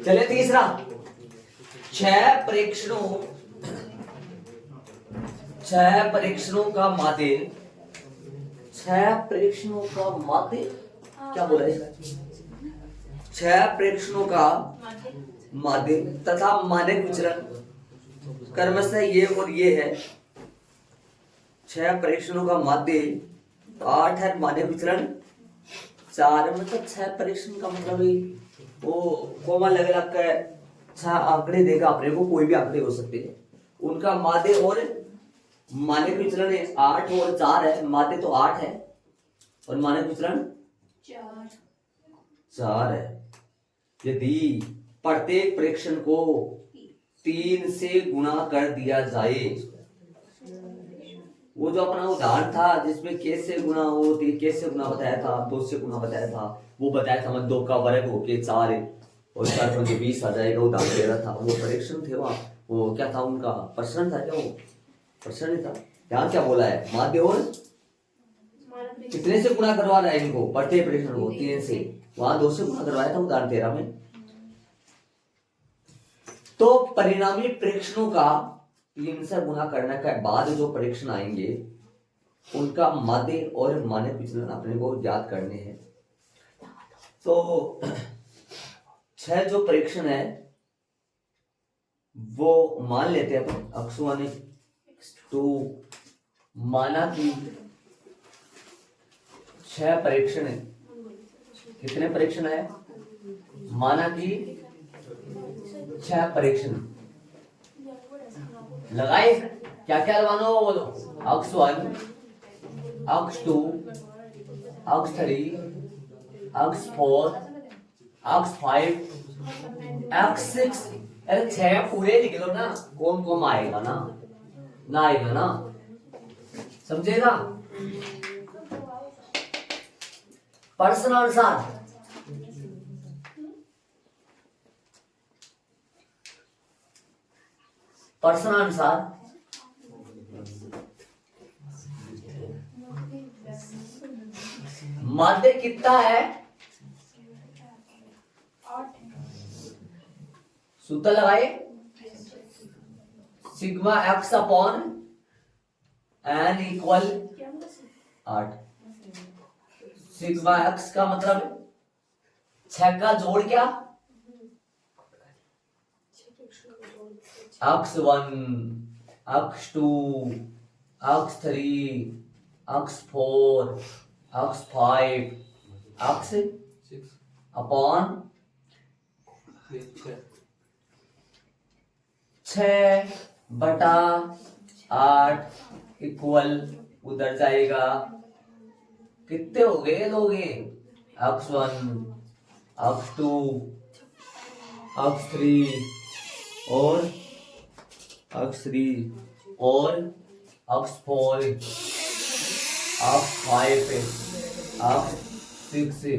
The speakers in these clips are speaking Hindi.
चले तीसरा, छह परीक्षणों का माध्य, छह परीक्षणों का माध्य क्या बोला इसका, छह परीक्षणों का माध्य तथा मानक विचलन क्रमशः ये और ये है। छह परीक्षणों का माध्य 8 है, मानक विचलन 4 है। मतलब छह परीक्षण का मतलब वो कोमा अलग अलग छह आंकड़े देगा अपने को, कोई भी आंकड़े हो सकते हैं। उनका माध्य और मानक विचलन है 8 और 4 है। माध्य तो 8 है और मानक विचलन 4 है। यदि प्रत्येक परीक्षण को 3 से गुणा कर दिया जाए, वो जो अपना उदाहरण था जिसमें कैसे गुणा हो, कैसे गुणा बताया था, 2 से गुणा बताया था, वो बताया था मतलब 2 का वर्ग होके 4 और 4 पंजे 20 आ जाएगा, उदाहरण दे रहा था। वो परीक्षण थे वहाँ, वो क्या था उनका प्रश्न था क्या, वो प्रश्न था। यहाँ क्या बोला है, माध्य और कितने से गुणा करवा रहा है इनको, प्रत्येक परीक्षण को 3 से, वहां 2 से गुणा करवाया था उदाहरण 13 में। तो परिणामी परीक्षणों का 3 से गुणा करने के बाद जो परीक्षण आएंगे उनका माध्य और मानक विचलन अपने को ज्ञात करने हैं। तो 6 जो परीक्षण है वो मान लेते हैं अपन अक्सुआनी तो माना कि 6 परीक्षण है। कितने परीक्षण है, माना कि 6 परीक्षण लगाए। क्या क्या लगाना हो बोलो, अक्स 1, अक्स 2, अक्स 3, अक्स 4, अक्स 5, अक्स 6। अरे 6 पूरे लिख लो ना, कौन कौन आएगा ना आएगा ना, समझेगा। प्रश्नानुसार माध्य कितना है, सूत्र लगाए, sigma X upon N equal 8। Sigma X का मतलब 6 का जोड़ क्या, अक्स 1, अक्स 2, अक्स 3, अक्स 4, अक्स 5, अक्स 6 अपॉन 6 बटा 8 इक्वल उधर जाएगा, कितने हो गए लोगे, अक्स 1, अक्स 2, अक्स 3 और अक्स 3 और अक्स 4, अक्स 5, अक्स 6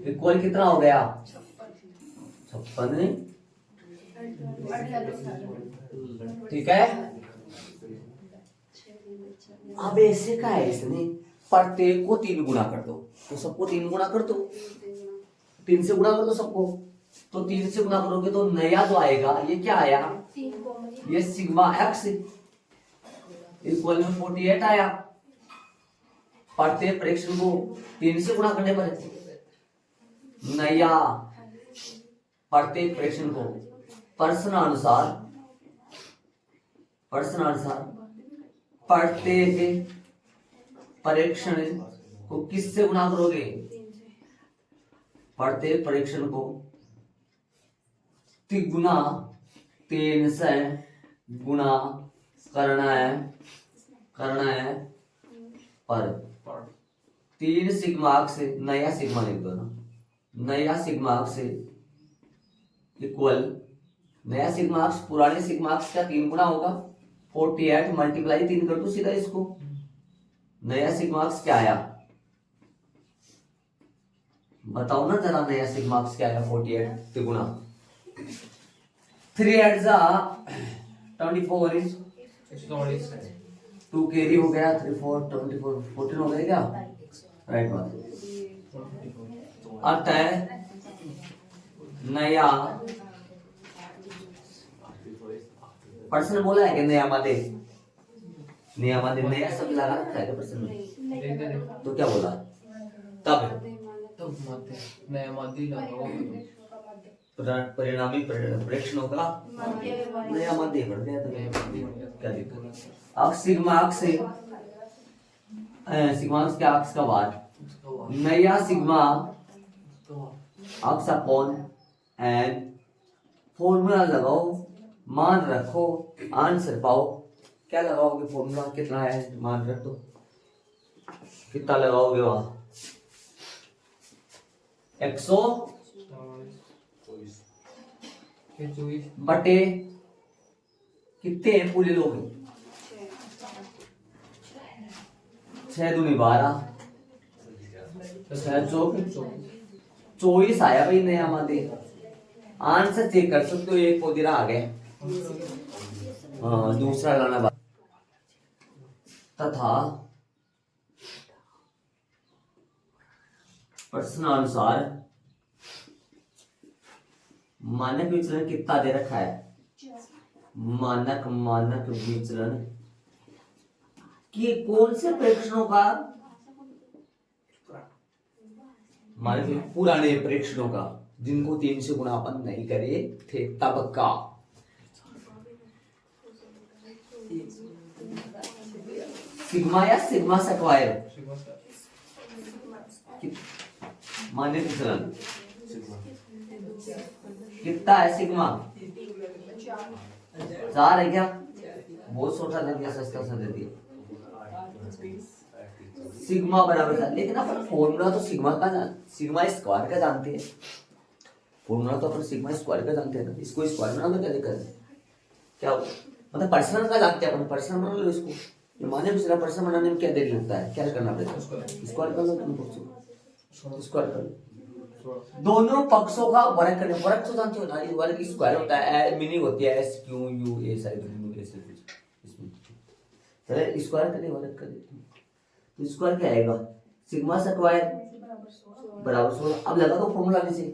इक्वल कितना हो गया, 56। ठीक है। अब ऐसे का है इसने, प्रत्येक को 3 गुना कर दो तो सबको 3 गुना कर दो, 3 से गुना कर दो सबको, तो 3 से गुना करोगे तो नया जो आएगा ये क्या आया, ये सिग्मा एक्स इक्वल में 48 आया। प्रत्येक परीक्षण को 3 से गुणा करने पर नया प्रत्येक परीक्षण को प्रश्नानुसार प्रत्येक परीक्षण को किससे गुणा करोगे, प्रत्येक परीक्षण को तिगुना 3 से गुणा करना है पर 3 सिग्मा से नया सिग्मा लिख दो ना, नया सिग्मा से इक्वल, नया सिग्मा पुराने सिग्मा का 3 गुना होगा, 48 मल्टीप्लाई 3 कर दो सीधा इसको, नया सिग्मा क्या आया बताओ ना जरा, नया सिग्मा क्या आया 48 तिगुना, 3 8 जा 24 2 कैरी हो गया, 3 4 24 14 हो गया क्या, राइट बात। अतः नया पर्सन बोला है कि नया मादे, नया मादे, नया सब लगा रखा है पर्सन में, तो क्या बोला तब नया मादे लगाओ, परिणामी प्रेक्षणों का नया मादे बढ़ गया, तो क्या दिक्कत। अब सिग्मा अक्स से सिग्मा अक्स क्या, अक्स का वार, नया सिग्मा अक्स अपॉन एन, फॉर्मूला लगाओ, मान रखो, आंसर पाओ। क्या लगाओगे फॉर्मूला, कितना है मान रख दो, कितना लगाओगे वहां 124 बटे कितने पूरे लोग, 6 दूनी 12, 6 चौक 24 आया भाई नया मादे। आंसर चेक कर सकते हो, एक पोदिरा आ गए, हाँ दूसरा लाना बात तथा प्रश्नानुसार मानक विचलन कितना दे रखा है, मानक विचलन कि कौन से प्रेक्षणों का, मानक पुराने प्रेक्षणों का जिनको 3 से गुणा अपन नहीं करे थे तब का, सिग्मा या सिग्मा स्क्वायर, मानक विचलन कितना है, सिग्मा 4 है क्या, बहुत छोटा दे दिया, सस्ता सा दे दिया, सिग्मा बराबर था, लेकिन अपन फॉर्मूला तो सिग्मा स्क्वायर का जानते हैं, फॉर्मूला तो अपन सिग्मा स्क्वायर का जानते हैं ना, इसको स्क्वायर बना दो, क्या दिक्कत है, क्या मतलब पर्सनल का जानते हैं अपन, पर्सनल बना लो इसको, ये माने दूसरा पर्सनल बनाने में क्या देरी लगता है, क्या करना पड़ेगा, स्क्वायर कर लो, तुम स्क्वायर कर लो, दोनों पक्षों का वर्ग करने, वर्ग तो जानते हो ना, ये वर्ग स्क्वायर होता है, मीनिंग होती है एस क्यू यू ए सारी ऐसे कुछ इसमें, चले स्क्वायर करने, वर्ग कर देते हैं, तो स्क्वायर क्या आएगा, सिग्मा स्क्वायर बराबर 16। अब लगा दो फॉर्मूला नीचे,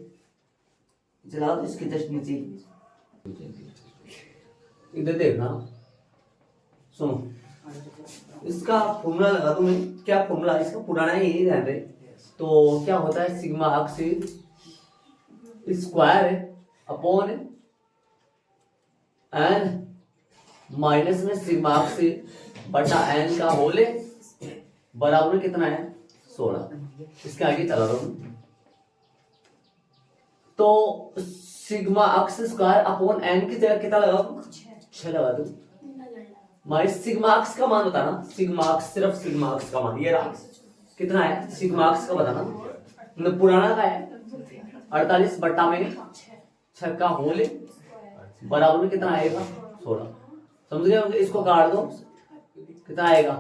चला दो इसके जस्ट नीचे, इधर देखना, सुनो इसका फॉर्मूला लगा दो मैं, क्या फॉर्मूला इसका पुराना ही यही ध्यान रहे, तो क्या होता है सिग्मा अक्स स्क्वायर अपॉन एन माइनस में सिग्मा अक्स बटा एन का होल बराबर कितना है 16। इसके आगे चला रहा हूं, तो सिग्मा अक्स स्क्वायर अपॉन एन की जगह कितना लगाओ 6 लगा दो, माइनस सिग्मा अक्स का मान बताना, सिग्मा अक्स सिर्फ सिग्मा अक्स का मान ये रहा, कितना है सिग्मा अक्स का बताना, मतलब पुराना का है 48 बट्टा में 6 का होल बराबर में कितना आएगा 16। समझ गए, इसको काट दो कितना आएगा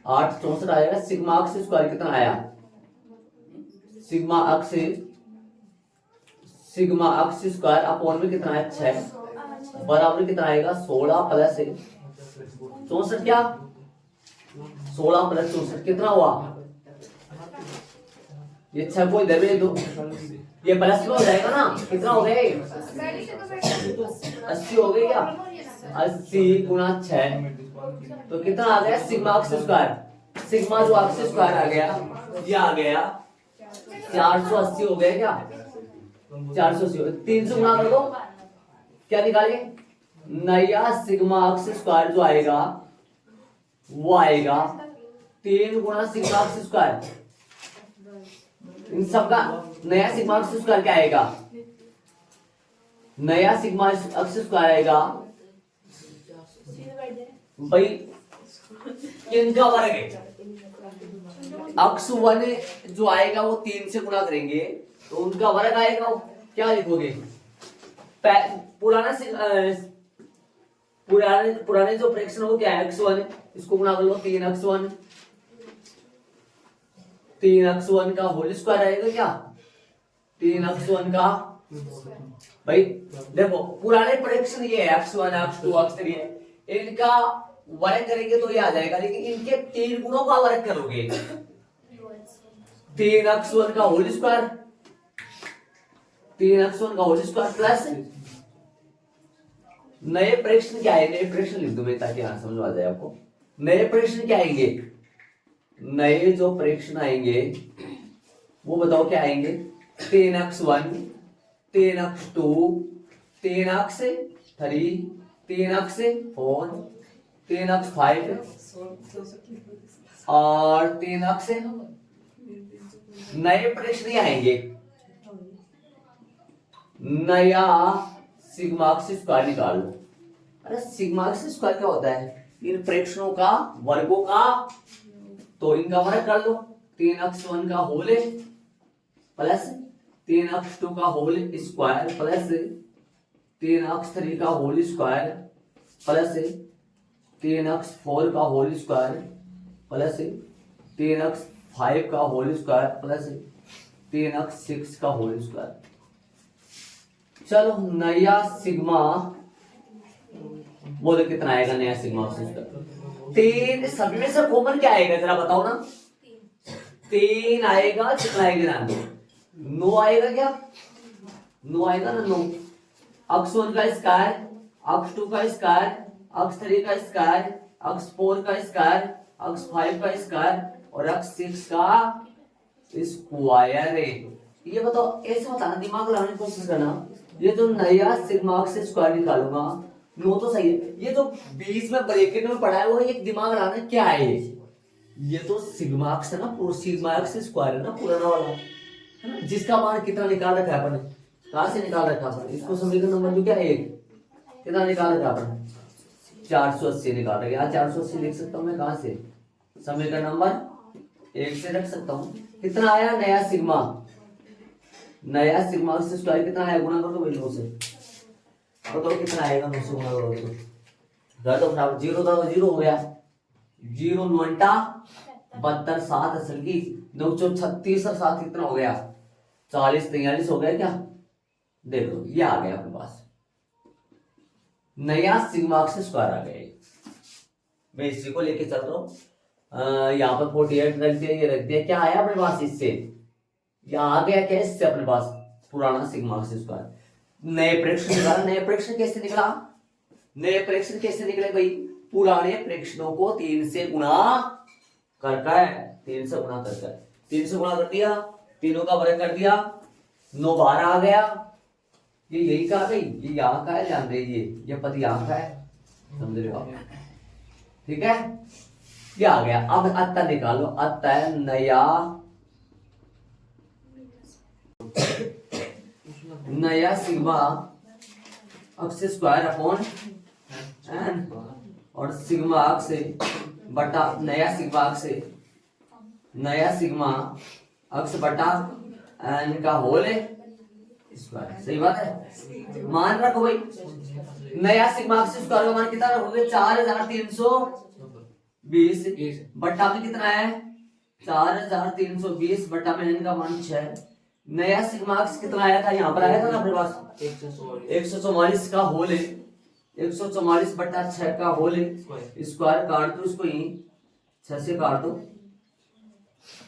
8 64 आएगा। सिग्मा अक्स स्क्वायर कितना आया, सिग्मा अक्स स्क्वायर अपॉन में कितना है 6 बराबर कितना आएगा 16 प्लस 64, क्या 16 प्लस 64 कितना हुआ, ये 6 को इधर भेज दो, ये प्लस में हो जाएगा ना, कितना हो गया 80 हो गई क्या, 80 गुणा 6 तो कितना आ गया सिग्मा अक्स स्क्वायर, सिग्मा जो अक्स स्क्वायर आ गया ये आ गया 480 हो गया, क्या 480 300 गुणा कर दो, क्या निकाले नया सिग्मा अक्स स्क्वायर जो आएगा वो आएगा 3 गुणा सिग्मा अक्स स्क्वायर, इन सबका नया सिग्मा अक्स स्क्वायर क्या आएगा, नया सिग्मा अक्स स्क्वायर आएगा भाई इनका वर्ग है, अक्स 1 जो आएगा वो 3 से गुणा करेंगे तो उनका वर्ग आएगा, क्या लिखोगे पुराने जो फ्रैक्शन हो क्या है x1, इसको गुणा कर लो 3x1 का होल स्क्वायर आएगा, क्या 3x1 का, भाई देखो पुराने फ्रैक्शन ये है x1 x2 x3 है, इनका वर्ग करेंगे तो ये आ जाएगा, लेकिन इनके 3 गुणों का वर्ग करोगे 3x1 का होल स्क्वायर 3x1 का होल स्क्वायर प्लस नए प्रेक्षण क्या है, नए प्रेक्षण लिख दो मैं ताकि यहां समझ आ जाए आपको। नए प्रेक्षण क्या आएंगे, नए जो प्रेक्षण आएंगे वो बताओ क्या आएंगे। 3x1, 3x2, 3x3, 3x4, 3x5 और 3x नए प्रेक्षण आएंगे। नया सिग्मा स्क्वायर निकाल लो। अरे सिग्मा स्क्वायर क्या होता है, इन प्रेक्षणों का वर्गों का, तो इनका वर्ग कर लो। 3x1 का होल प्लस 3x2 का होल स्क्वायर प्लस 3x3 का होल स्क्वायर प्लस 3x4 का होल स्क्वायर प्लस 3x5 का होल स्क्वायर प्लस 3x6 का होल स्क्वायर। चलो नया सिग्मा बोलो कितना आएगा, नया सिग्मा तीन। सब में से कॉमन क्या आएगा जरा बताओ ना। 3 आएगा, कितना आएगा ना 9 आएगा, क्या 9 आएगा ना 9। x1 का स्क्वायर, x2 का स्क्वायर, x3 का स्क्वायर, x4 का स्क्वायर, x5 का स्क्वायर और x6 का स्क्वायर है। ये बताओ, ऐसे बताना, दिमाग लगाने की कोशिश करना। ये जो नया सिग्मा से स्क्वायर निकालूंगा, नो तो सही है। ये जो बीच में ब्रैकेट में पढ़ा है वो एक दिमाग लगाना, क्या है ये तो सिग्मा है ना, पूरा सिग्मा से स्क्वायर है ना, पुराना वाला है ना, जिसका मान कितना निकाल रखा है अपन, कहां से निकाल रखा है इसको, समीकरण नंबर जो क्या है 1, कितना निकाल रखा है अपन 480 निकाल रखा है। यहाँ 480 लिख सकता हूँ मैं, कहां से, समीकरण नंबर 1 से रख सकता हूँ। कितना आया नया सिग्मा, नया सिग्मा से स्क्वायर कितना आया, गुना कर दो भाई 9 से, बताओ कितना आएगा 9 से गुना करो तो बराबर 0 था, 0 हो गया, 0 9 72 7 असल की 936 और 7 कितना हो गया 40 43 हो गया क्या, देख लो ये आ गया अपने पास, नया सिग्मा से स्क्वायर आ गया। मैं इसी को लेके चल रहा हूँ, यहाँ पर 48 रख दिया, ये रख दिया, क्या आया अपने पास इससे, या आ गया क्या इससे अपने पास पुराना सिग्मा से स्क्वायर। नए प्रेक्षण निकाला, नए प्रेक्षण कैसे निकला, नए प्रेक्षण कैसे निकले भाई, पुराने प्रेक्षणों को 3 से गुणा करके, 3 से गुणा करके, 3 से गुणा कर दिया, तीनों का वर्ग कर दिया, 9 12 आ गया, ये यही का भाई, ये यहाँ का है, ध्यान दीजिए ये पद यहाँ का है, समझ रहे हो आप, ठीक है, ये आ गया। अब अतः निकालो, अतः नया नया सिग्मा अक्स स्क्वायर अपॉन एन और सिग्मा अक्स बटा नया सिग्मा अक्स, नया सिग्मा अक्स बटा एन का होल स्क्वायर। सही बात है, मान रखो भाई, नया सिग्मा अक्स स्क्वायर का मान कितना रखोगे 4320 बटा में कितना है 4320 बटा में एन का मान 6। नया सिग्मा अक्स कितना आया था, यहाँ पर आया था ना अपने पास 144 का होल है, 144 बटा 6 का होल स्क्वायर, काट दो इसको, यही 6 से काट दो,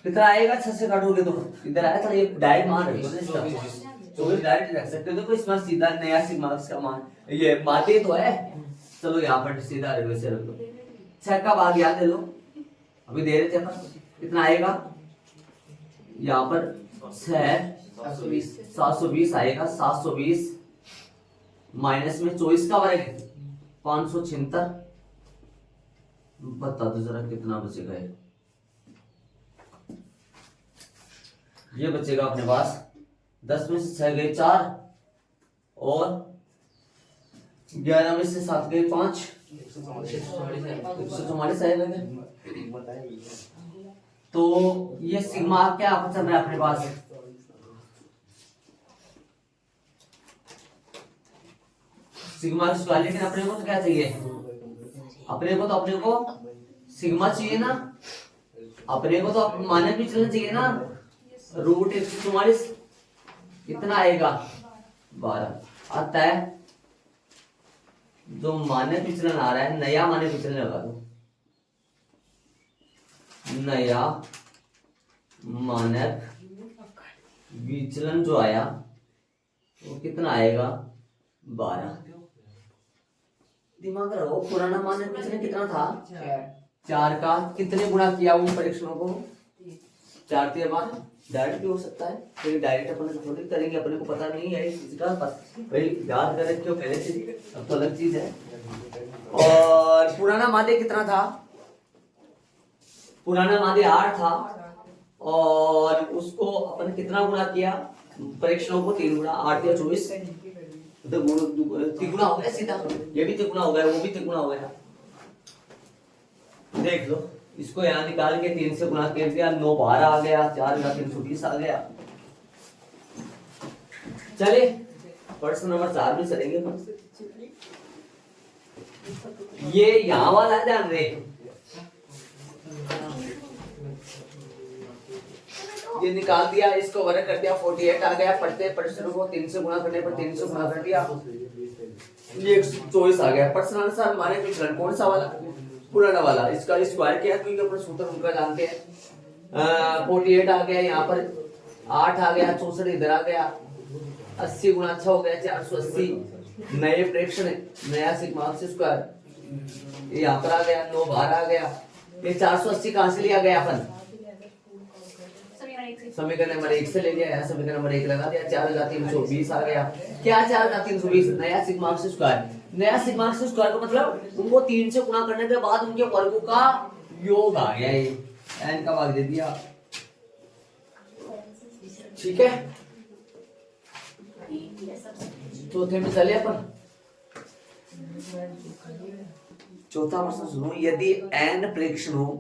कितना आएगा 6 से काटोगे तो इधर आया था, ये डायरेक्ट मान रखो ना इसका, तो ये डायरेक्ट रख सकते हो, देखो इसमें सीधा नया सिग्मा अक्स का मान ये माते तो है, चलो यहाँ पर सीधा वैसे रख दो, 6 का भाग याद दे लो, अभी दे रहे थे अपन, कितना आएगा यहाँ पर 720 आएगा, 720 माइनस में 24 का वर्ग 576, बता दो जरा कितना बचेगा, ये बचेगा अपने पास 10 में से 6 गए 4 और 11 में से 7 गए 5, 144 आएगा क्या, तो ये सिग्मा क्या चल रहा है अपने पास, सिग्मा स्क्वायर, लेकिन अपने को तो क्या चाहिए, अपने को सिग्मा चाहिए ना, अपने को तो मानक विचलन चाहिए ना, रूट 144 कितना आएगा 12। अतः जो मानक विचलन आ रहा है, नया मानक विचलन लगा दो, नया मानक विचलन जो आया वो कितना आएगा 12। दिमाग लगाओ, पुराना माध्य कुचलन कितना था 4 का कितने गुना किया उन परीक्षणों को 4 3 12। डायरेक्ट भी हो सकता है, लेकिन डायरेक्ट अपन थोड़ी करेंगे, अपने को पता नहीं है इस चीज का, भाई याद करें क्यों पहले से, अब तो अलग चीज है। और पुराना माध्य कितना था, पुराना माध्य 8 था, और उसको अपन कितना गुना किया परीक्षणों को 3 गुना, 8 या 24 तो तिगुना हो गया सीधा, ये भी तिगुना हो गया, वो भी तिगुना हो गया। देख लो, इसको यहाँ निकाल के 3 से गुना कर दिया, 9 12 आ गया, 4 का 320 आ गया। चले प्रश्न नंबर 4 में चलेंगे। ये यहाँ वाला ध्यान रहे, ये निकाल दिया, इसको वर्ग कर दिया, 48 आ गया। पढ़ते प्रश्न को 3 से गुना करने पर 3 से गुना कर दिया, ये 124 आ गया। प्रश्न अनुसार हमारे विचलन कौन सा वाला, पुराना वाला, इसका स्क्वायर किया क्योंकि अपन सूत्र उनका जानते हैं। 48 आ गया, यहाँ पर 8 आ गया, 64 इधर आ गया, 80 गुना 6 हो गया 480। नए प्रेक्षण नया सिग्मा स्क्वायर यहाँ पर आ गया, 9 12 आ गया। ये 480 कहां से लिया गया अपन, समीकरण नंबर 1 से ले लिया, समीकरण नंबर 1 लगा दिया, 4320 आ गया। क्या 4320 नया सिग्मा स्क्वायर, नया सिग्मा स्क्वायर का मतलब उनको 3 से गुणा करने के बाद उनके वर्गों का योग आ गया, ये n का भाग दे दिया। ठीक है, चौथे में चले अपन। चौथा प्रश्न सुनो, यदि n प्रेक्षणों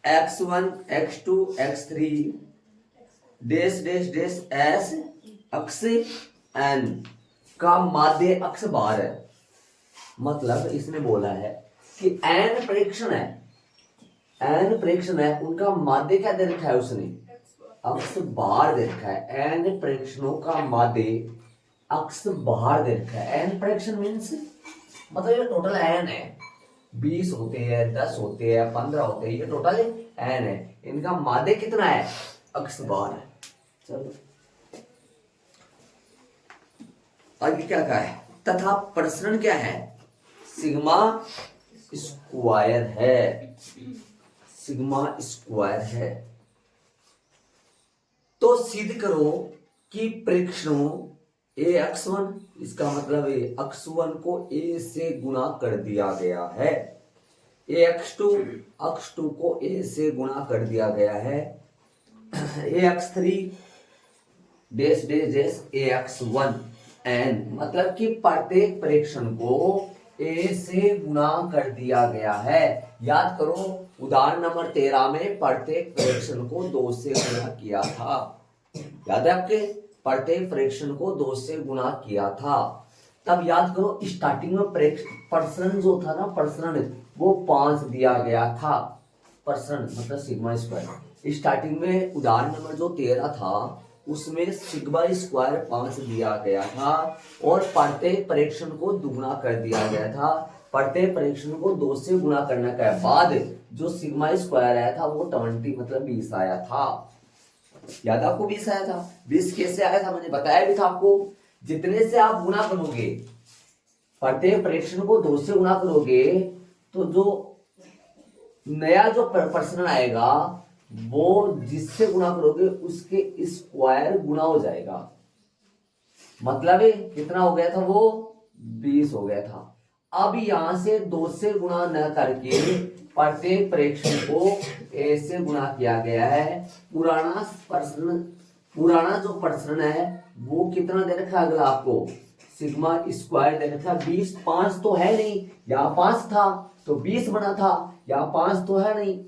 x1 x2 x3 dash dash dash s अक्ष n का माध्य अक्ष बार है, मतलब इसने बोला है कि n प्रेक्षण है, n प्रेक्षण है, उनका माध्य क्या दे रखा है उसने, अक्ष बार दे रखा है। n प्रेक्षणों का माध्य अक्ष बार दे रखा है। n प्रेक्षण मीन्स मतलब ये टोटल n है, 20 होते हैं, 10 होते हैं, 15 होते हैं, ये टोटल n है। इनका माध्य कितना है, अक्ष बार है। चलो आगे क्या कहा है, तथा प्रसरण क्या है, सिग्मा स्क्वायर है, सिग्मा स्क्वायर है। तो सिद्ध करो कि प्रेक्षणों a x1, इसका मतलब a x1 को a से गुणा कर दिया गया है, a x2 को a से गुणा कर दिया गया है, a x3 dash dash dash a x1 n, मतलब कि प्रत्येक प्रेक्षण को a से गुणा कर दिया गया है। याद करो उदाहरण नंबर 13 में प्रत्येक प्रेक्षण को 2 से गुणा किया था, याद है आपके, प्रत्येक प्रेक्षण को 2 से गुणा किया था। तब याद करो स्टार्टिंग में प्रसरण जो था ना, प्रसरण वो 5 दिया गया था, प्रसरण मतलब सिग्मा स्क्वायर। स्टार्टिंग में उदाहरण नंबर जो 13 था उसमें सिग्मा स्क्वायर 5 दिया गया था, और प्रत्येक प्रेक्षण को दुगुना कर दिया गया था। प्रत्येक प्रेक्षण को 2 से गुणा करने के बाद जो सिग्मा स्क्वायर आया था वो 20 मतलब 20 आया था। याद आपको 20 आया था, 20 कैसे आया था मैंने बताया भी था आपको, जितने से आप गुणा करोगे, प्रत्येक प्रेक्षण को 2 से गुणा करोगे तो जो नया जो प्रश्न आएगा वो जिससे गुणा करोगे उसके स्क्वायर गुणा हो जाएगा, मतलब कितना हो गया था वो 20 हो गया था। अब यहां से 2 से गुणा न करके प्रत्येक प्रेक्षण को a से गुणा किया गया है। पुराना जो प्रश्न है वो कितना दे रखा है अगला आपको, सिग्मा स्क्वायर दे रखा है 20। 5 तो है नहीं, यहाँ 5 था तो 20 बना था, यहाँ 5 तो है नहीं,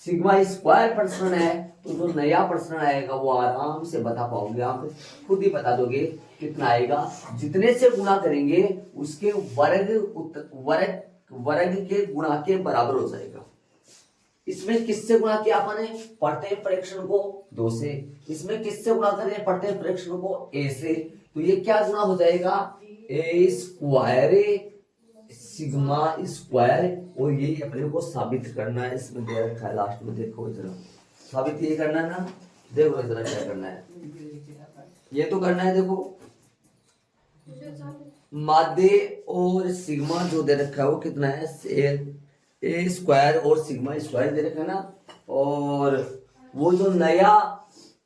सिग्मा स्क्वायर प्रश्न है, तो जो नया प्रश्न आएगा वो आराम से बता पाओगे, आप खुद ही बता दोगे कितना आएगा। जितने से गुणा करेंगे उसके वर्ग के गुणा के बराबर हो जाएगा। इसमें किससे गुणा किया आपने, प्रत्येक प्रेक्षण को 2 से, इसमें किससे गुणा करें, प्रत्येक प्रेक्षण को a से, तो ये क्या गुणा हो जाएगा, a स्क्वायर सिग्मा स्क्वायर, और ये अपने को साबित करना है। इसमें दे रखा है लास्ट में, देखो जरा साबित ये करना है ना, देखो जरा क्या करना है। ये तो करना है। देखो माध्य और सिग्मा जो दे रखा है वो कितना है, ए स्क्वायर और सिग्मा स्क्वायर दे रखा है ना। और वो जो नया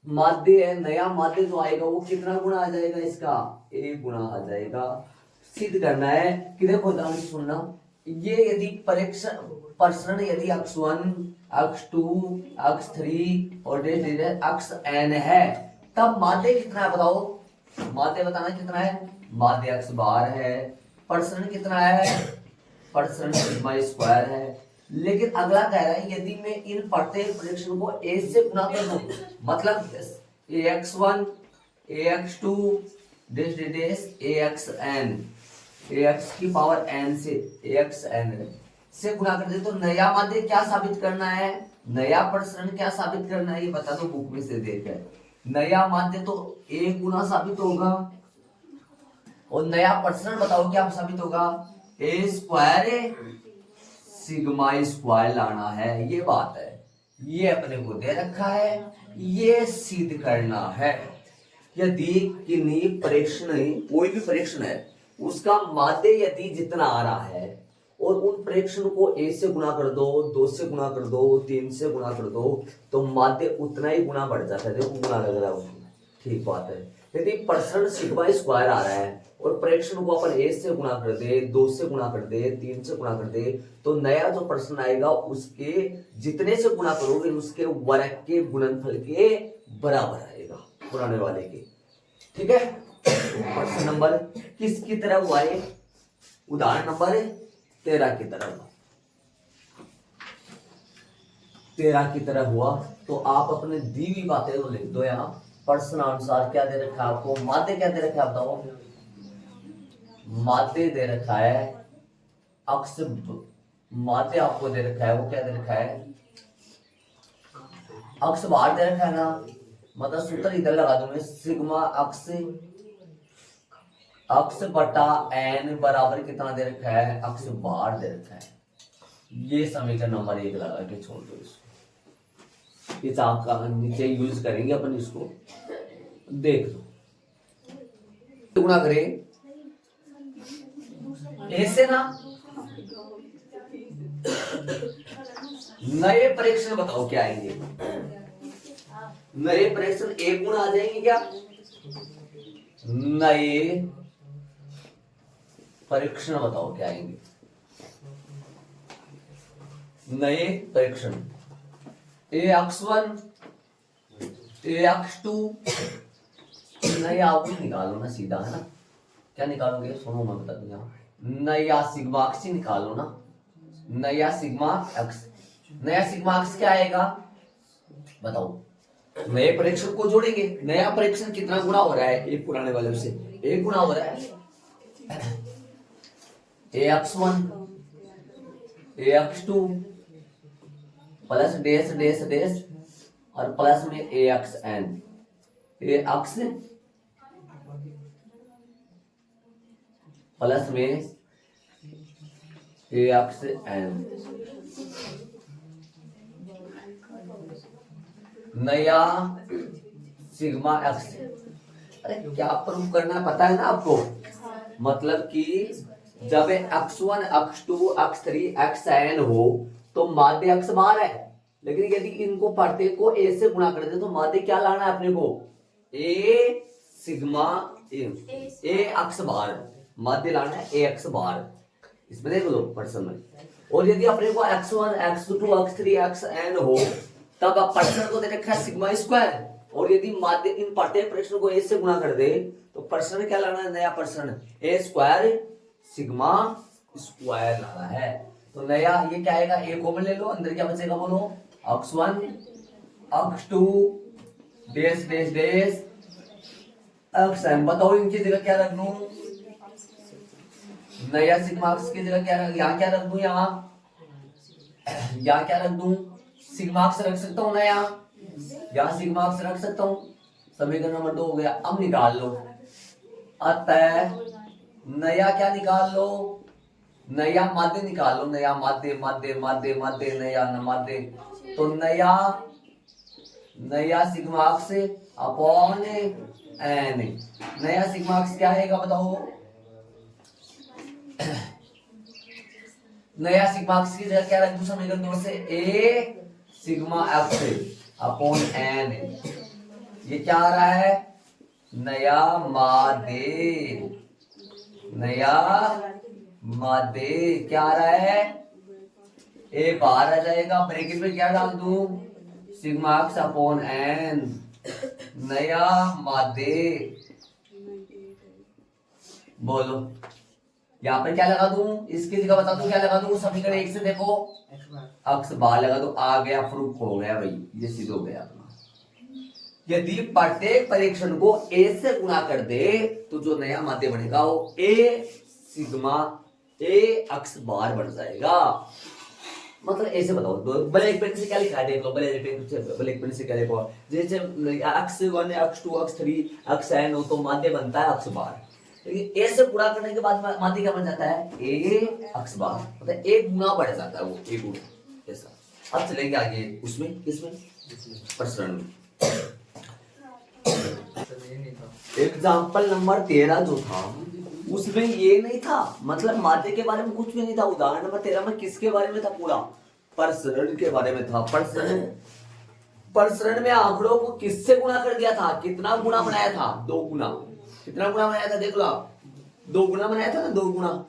माध्य है, नया माध्य जो आएगा वो कितना गुना आ जाएगा, इसका ए गुना आ जाएगा। सिद्ध करना है कि देखो ध्यान से सुनना, ये यदि परीक्षण प्रसरण यदि x1 x2 x3 और xn है, तब माध्य कितना है बताओ, माध्य बताना कितना है, माध्य x बार है। प्रसरण कितना है, प्रसरण सिग्मा स्क्वायर है। लेकिन अगला कह रहा है यदि मैं इन प्रत्येक प्रेक्षण को a से गुणा कर दूं, मतलब ax1 ax2 axn, ax की पावर n से axn से गुणा कर दे तो नया माध्य क्या साबित करना है, नया प्रसरण क्या साबित करना है, ये बता दो बुक में से देख है। नया माध्य तो a गुना साबित होगा और नया प्रसरण बताओ क्या साबित होगा, ए स्क्वायर सिग्मा स्क्वायर लाना है। ये बात है, ये अपने को दे रखा है, ये सिद्ध करना है। यदि किन्हीं परीक्षण, कोई भी परीक्षण है उसका माध्य यदि जितना आ रहा है और उन परीक्षण को ए से गुणा कर दो, 2 से गुणा कर दो, 3 से गुणा कर दो तो माध्य उतना ही गुना बढ़ जाता है। देखो गुना लग रहा है, ठीक बात है। यदि प्रसरण सिग्मा स्क्वायर आ रहा है और प्रेक्षण को अपन ए से गुणा कर दे, 2 से गुणा कर दे, 3 से गुणा कर दे तो नया जो प्रश्न आएगा उसके जितने से गुणा करोगे उसके वर्ग के गुणनफल के बराबर आएगा पुराने वाले के। ठीक है, प्रश्न नंबर किसकी तरह हुआ है, उदाहरण नंबर 13 की तरह हुआ, 13 की तरह हुआ। तो आप अपने दी हुई बातें को लिख दो यहाँ। प्रश्न अनुसार क्या दे रखा है आपको, माध्य क्या दे रखा है बताओ, माध्य दे रखा है अक्ष, माध्य आपको दे रखा है वो क्या दे रखा है, अक्ष भार दे रखा है ना, मतलब सूत्र इधर लगा दूंगे, सिग्मा अक्ष अक्ष बटा एन बराबर कितना दे रखा है, अक्ष भार दे रखा है। ये समीकरण नंबर 1 लगा के छोड़ दो इसको, इस आपका नीचे यूज करेंगे अपन इसको, देख लो गुणा करें ऐसे ना। नए परीक्षण बताओ क्या आएंगे, नए परीक्षण एक गुना आ जाएंगे क्या, नए परीक्षण बताओ क्या आएंगे, नए परीक्षण ax1 ax2 नया आप निकालो ना सीधा, है ना, क्या निकालोगे सुनो मैं बता दूं यहाँ, नया सिग्मा अक्ष निकालो ना, नया सिग्मा अक्ष, नया सिग्मा अक्ष क्या आएगा बताओ, नए परीक्षण को जोड़ेंगे, नया परीक्षण कितना गुना हो रहा है, एक पुराने वाले से 1 गुना हो रहा है, ax1 ax2 प्लस डेस डेस डेस और प्लस में axn, ए अक्ष प्लस में axn, नया सिग्मा अक्ष। अरे क्या प्रूफ करना है पता है ना आपको, मतलब कि जब x1 x2 x3 xn हो तो माध्य अक्ष बार है, लेकिन यदि इनको प्रत्येक को ए से गुणा कर दे तो माध्य क्या लाना है अपने को, ए सिग्मा ए अक्ष बार, माध्य लाना है ए अक्ष बार, इसमें देख लो प्रश्न में। और यदि अपने को x1 x2 x3 xn हो तब आप प्रश्न को दे रखा है सिग्मा स्क्वायर, और यदि माध्य इन प्रत्येक प्रश्न को ए से गुणा कर दे तो प्रश्न क्या लाना है, नया प्रश्न ए स्क्वायर सिग्मा स्क्वायर लाना है। तो नया ये क्या आएगा, ए कॉमन ले लो, अंदर क्या बचेगा बोलो, x1 x2 डेस डेस डेस xn, बताओ इनकी जगह क्या रख दूं, नया सिग्मा अक्ष की जगह क्या रख, यहाँ क्या रख दूं, यहाँ क्या रख दूं, सिग्मा अक्ष रख सकता हूँ ना, यहाँ सिग्मा अक्ष रख सकता हूँ। समीकरण नंबर 2 हो गया। अब निकाल लो, अतः नया क्या निकाल लो, नया माध्य निकाल लो, नया माध्य माध्य माध्य माध्य नया माध्य, तो नया नया सिग्मा एक्स अपॉन एन। नया सिग्मा एक्स क्या है बताओ? नया सिग्मा एक्स की जगह क्या रख दूं समीकरण 2 से? ए सिग्मा एक्स अपॉन एन। ये क्या आ रहा है? नया मादे। नया मादे क्या आ रहा है? ए बाहर आ जाएगा, ब्रैकेट में क्या डाल दूं? Sigma X upon N. नया मादे। बोलो यहाँ पे क्या लगा दूं? इसकी जगह बता दूं क्या लगा दूं? समीकरण 1 से देखो, अक्स बाहर लगा दो, आ गया, प्रूफ हो गया भाई, ये सिद्ध हो गया अपना। यदि प्रत्येक परीक्षण को ए से गुणा कर दे तो जो नया माध्य बनेगा वो ए सिग्मा ए अक्स बार बन जाएगा। मतलब ऐसे बताओ, ब्लैक पेन से क्या लिखा है देख लो। ब्लैक पेन से क्या लिखा है? जैसे अक्स 1 अक्स 2 अक्स 3 अक्स n हो तो माध्य बनता है अक्स बार। लेकिन ए से गुणा करने के बाद माध्य क्या बन जाता है? ए अक्स बार। मतलब एक गुना बढ़ जाता है वो, एक गुना ऐसा। अब चलेंगे आगे उसमें, किसमें? प्रसरण में। एग्जाम्पल नंबर 13 जो था उसमें ये नहीं था, मतलब माध्य के बारे में कुछ भी नहीं था। उदाहरण नंबर 13 में किसके बारे में था? पूरा प्रसरण के बारे में था। प्रसरण में आंकड़ों को किससे गुणा कर दिया था? कितना गुणा बनाया था? 2 गुना। कितना गुणा बनाया था देख लो आप, 2 गुना बनाया था ना, 2 गुना।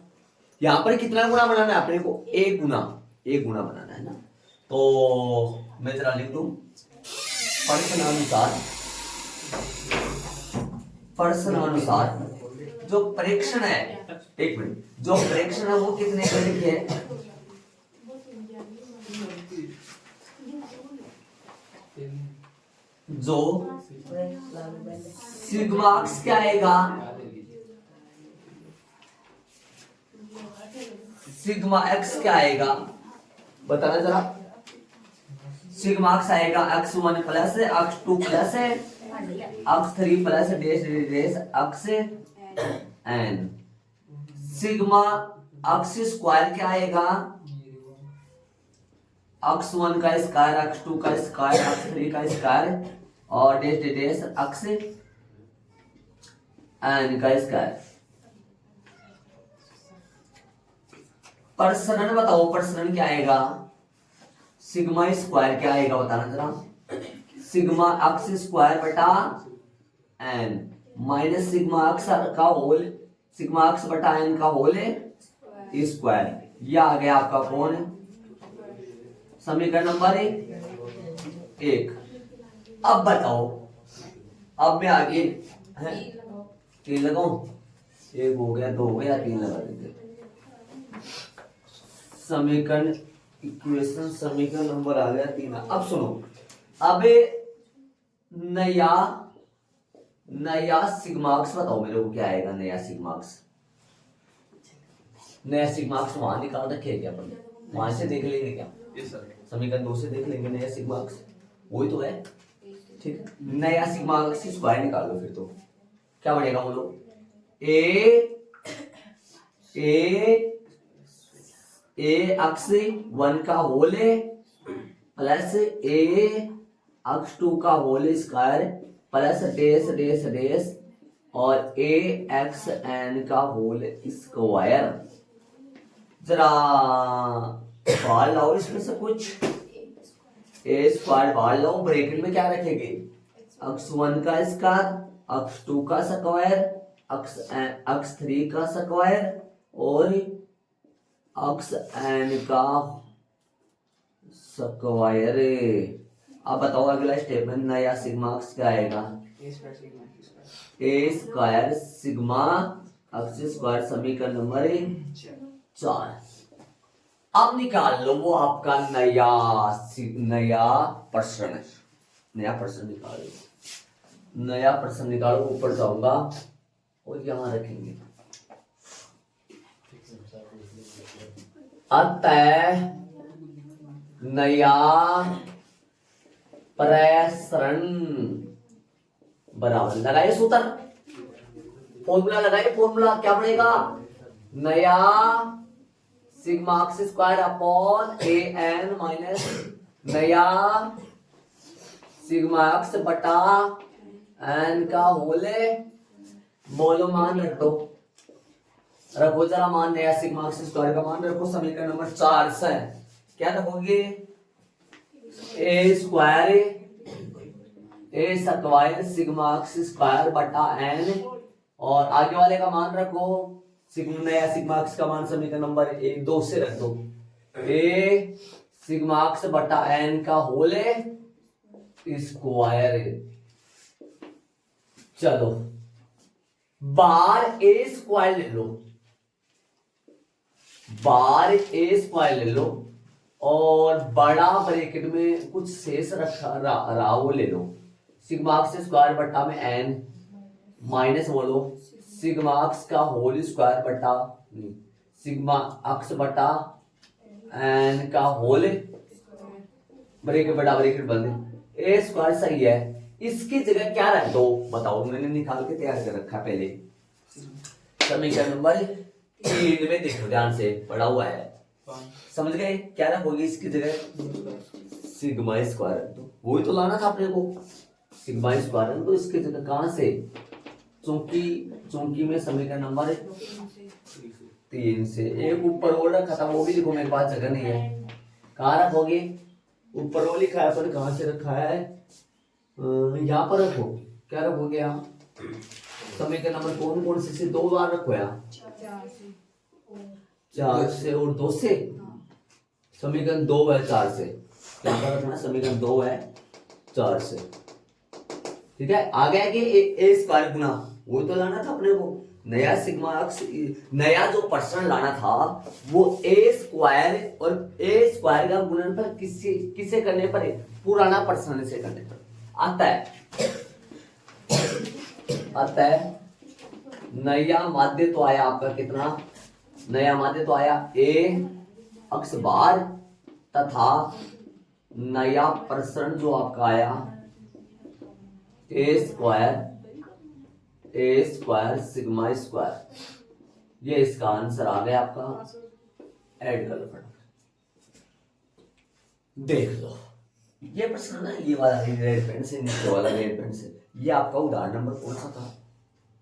यहाँ पर कितना गुना बनाना है अपने को? 1 गुना। 1 गुना बनाना है ना। तो मैं जरा लिख दूं, प्रश्नानुसार जो प्रेक्षण है, एक मिनट, जो प्रेक्षण है वो कितने का लिखे? जो सिग्मा एक्स क्या आएगा? सिग्मा एक्स क्या आएगा बताना जरा। सिग्मा एक्स आएगा x1 plus x2 plus x3 plus dash x n। Sigma x square क्या आएगा? x1 का स्क्वायर, x2 का स्क्वायर, x3 का स्क्वायर और डेस x n का स्क्वायर। प्रसरण बताओ, प्रसरण क्या आएगा? सिग्मा स्क्वायर क्या आएगा बताना जरा। सिग्मा एक्स स्क्वायर बटा एन माइनस सिग्मा एक्स का होल, सिग्मा एक्स बटा एन का होल स्क्वायर। यह आ गया आपका कौन? समीकरण नंबर 1। अब बताओ, अब मैं आगे 3 लगाऊं? 1 हो गया, 2 हो गया, 3 लगा देंगे। समीकरण इक्वेशन समीकरण नंबर आ गया 3। अब सुनो, अब नया सिग्माक्स बताओ मेरे को क्या आएगा? नया सिग्माक्स, नया सिग्माक्स वहां निकाल रखे क्या अपन? वहां से देख लेंगे क्या? समीकरण 2 से देख लेंगे नया सिग्माक्स, वही तो है। ठीक है, नया सिग्माक्स स्क्वायर निकाल लो, फिर तो क्या बनेगा बोलो? ए अक्स 1 का होल प्लस ए अक्स 2 का होल स्क्वायर प्लस डेस और ए एक्स एन का होल स्क्वायर। जरा बाहर लाओ इसमें से कुछ। ए स्क्वायर बाहर लाओ, ब्रैकेट में क्या रखेंगे? अक्स 1 का स्क्वायर, अक्स 2 का स्क्वायर, अक्स 3 का स्क्वायर और अक्स एन का स्क्वायर। अब बताओ अगला स्टेप में नया सिग्मा एक्स क्या आएगा? ए स्क्वायर सिग्मा एक्स स्क्वायर। समीकरण नंबर 4। अब निकाल लो वो आपका नया प्रश्न। नया प्रश्न निकालो, नया प्रश्न निकालो। ऊपर जाऊंगा और यहां रखेंगे। अतः नया प्रसरण बराबर, लगाइए सूत्र, फॉर्मूला लगाइए। फॉर्मूला क्या बनेगा? नया sigma x square upon A N minus नया सिग्मा एक्स बटा एन का होले, बोलो मान रखो जरा मान, नया सिग्मा एक्स स्क्वायर का मान रखो। समीकरण नंबर 4 से क्या रखोगे, ए स्क्वायर सिग्मा एक्स स्क्वायर बटा एन, और आगे वाले का मान रखो सिग्मा, नया सिग्मा एक्स का मान समीकरण नंबर 2 से रख दो, ए सिग्मा एक्स बटा एन का होले स्क्वायर। चलो बार ए स्क्वायर ले लो, बार ए स्क्वायर ले लो, और बड़ा ब्रैकेट में कुछ शेष रहा वो ले लो, सिग्मा एक्स स्क्वायर बटा में एन माइनस बोलो सिग्मा एक्स का होल स्क्वायर बटा सिग्मा एक्स बटा एन का होल, ब्रैकेट बटा ब्रैकेट बंद, ए स्क्वायर सही है। इसकी जगह क्या रख दो बताओ, मैंने निकाल के तैयार कर रखा पहले। समीकरण नंबर 3 में देखो ध्यान से, पढ़ा हुआ है, समझ गए? क्या रखोगे इसकी जगह, सिग्मा स्क्वायर रख दो, वही तो लाना था अपने को, सिग्मा स्क्वायर रख दो इसकी जगह। कहां से, चूंकि में समीकरण नंबर 3 से एक ऊपर वो रखा था, वो भी देखो मेरे पास जगह नहीं है, कहाँ रखोगे, ऊपर वो लिखा है पर कहां से रखा है, यहाँ पर रखो, क्या रखोगे यहाँ, समीकरण नंबर कौन से 2 बार रखो यहाँ, 4 से और 2 से, समीकरण 2 है 4 से, यहाँ पर रखना समीकरण 2 है 4 से, ठीक है। आ गया कि ए स्क्वायर गुना, वो तो लाना था अपने को, नया सिग्मा एक्स, नया जो पर्सन लाना था वो ए स्क्वायर, और ए स्क्वायर का गुणनफल किसे करने पर, पुराना पर्सन से करने पर आता है। नया माध्य तो आया आपका कितना, नया माध्य तो आया ए अक्स बार, तथा नया प्रसरण जो आपका आया ए स्क्वायर सिग्मा स्क्वायर, ये इसका आंसर आ गया आपका। ऐड कर लो फटाफट, देख लो ये प्रश्न ना, ये वाला रेड पेन से, नीचे वाला रेड पेन से, ये आपका उदाहरण नंबर कौन सा था,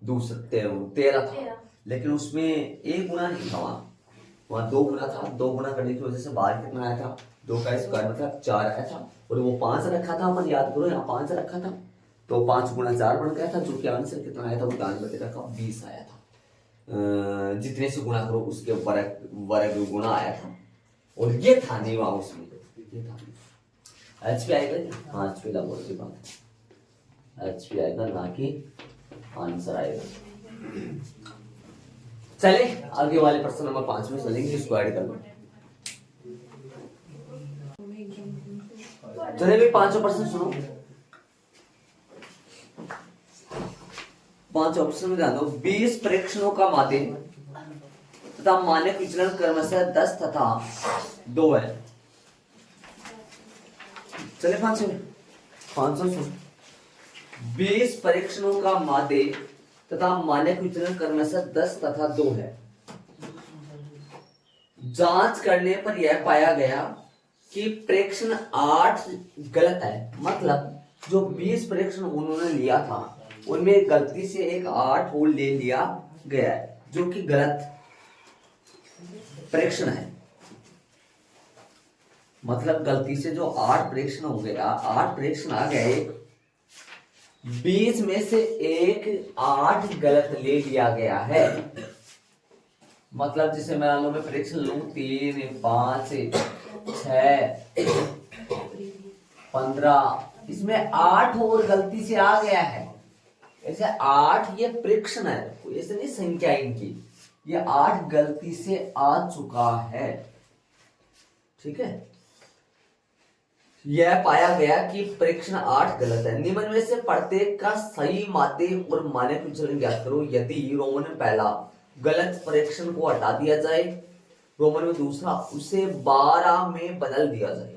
दूसरा 13 था, लेकिन उसमें एक गुना नहीं था, वहां 2 गुना था, 2 गुना करने की वजह से बाहर कितना आया था, 2 का स्क्वायर मतलब 4 आया था, और वो 5 रखा था, अपन याद करो यहाँ 5 रखा था, तो 5 गुना 4 बन गया था, जो कि आंसर कितना आया था, उदाहरण नंबर का 20 आया था। जितने से गुना करो उसके वर्ग गुना आया था, और ये था नहीं वहां उसमें, ये था एचपी आएगा, हाँ एचपी का बोल की बात, एचपी आएगा ना कि आंसर आएगा। चले आगे वाले प्रश्न नंबर 5 में चलेंगे, स्क्वायर कर लो। चले भाई 5 प्रश्न सुनो, 5 ऑप्शन में ध्यान दो। 20 परीक्षणों का माध्य तथा मानक विचलन क्रमशः 10 तथा 2 है। चले 500 सुन, 20 परीक्षणों का माध्य तथा मानक विचलन क्रमशः 10 तथा 2 है। जांच करने पर यह पाया गया कि प्रेक्षण 8 गलत है, मतलब जो 20 प्रेक्षण उन्होंने लिया था उनमें गलती से एक 8 और ले लिया गया है, जो कि गलत प्रेक्षण है। मतलब गलती से जो 8 प्रेक्षण हो गया, 8 प्रेक्षण आ गए, 20 में से एक 8 गलत ले लिया गया है। मतलब जैसे मैं मान लो मैं प्रेक्षण लूं 3, 5, 6, 15, इसमें 8 और गलती से आ गया है, ऐसे 8 ये प्रेक्षण है, कोई ऐसे नहीं संख्या इनकी, ये 8 गलती से आ चुका है, ठीक है। यह पाया गया कि प्रेक्षण 8 गलत है। निम्न में से प्रत्येक का सही माध्य और मानक विचलन ज्ञात करो। यदि रोमन में पहला गलत प्रेक्षण को हटा दिया जाए, रोमन में दूसरा उसे 12 में बदल दिया जाए,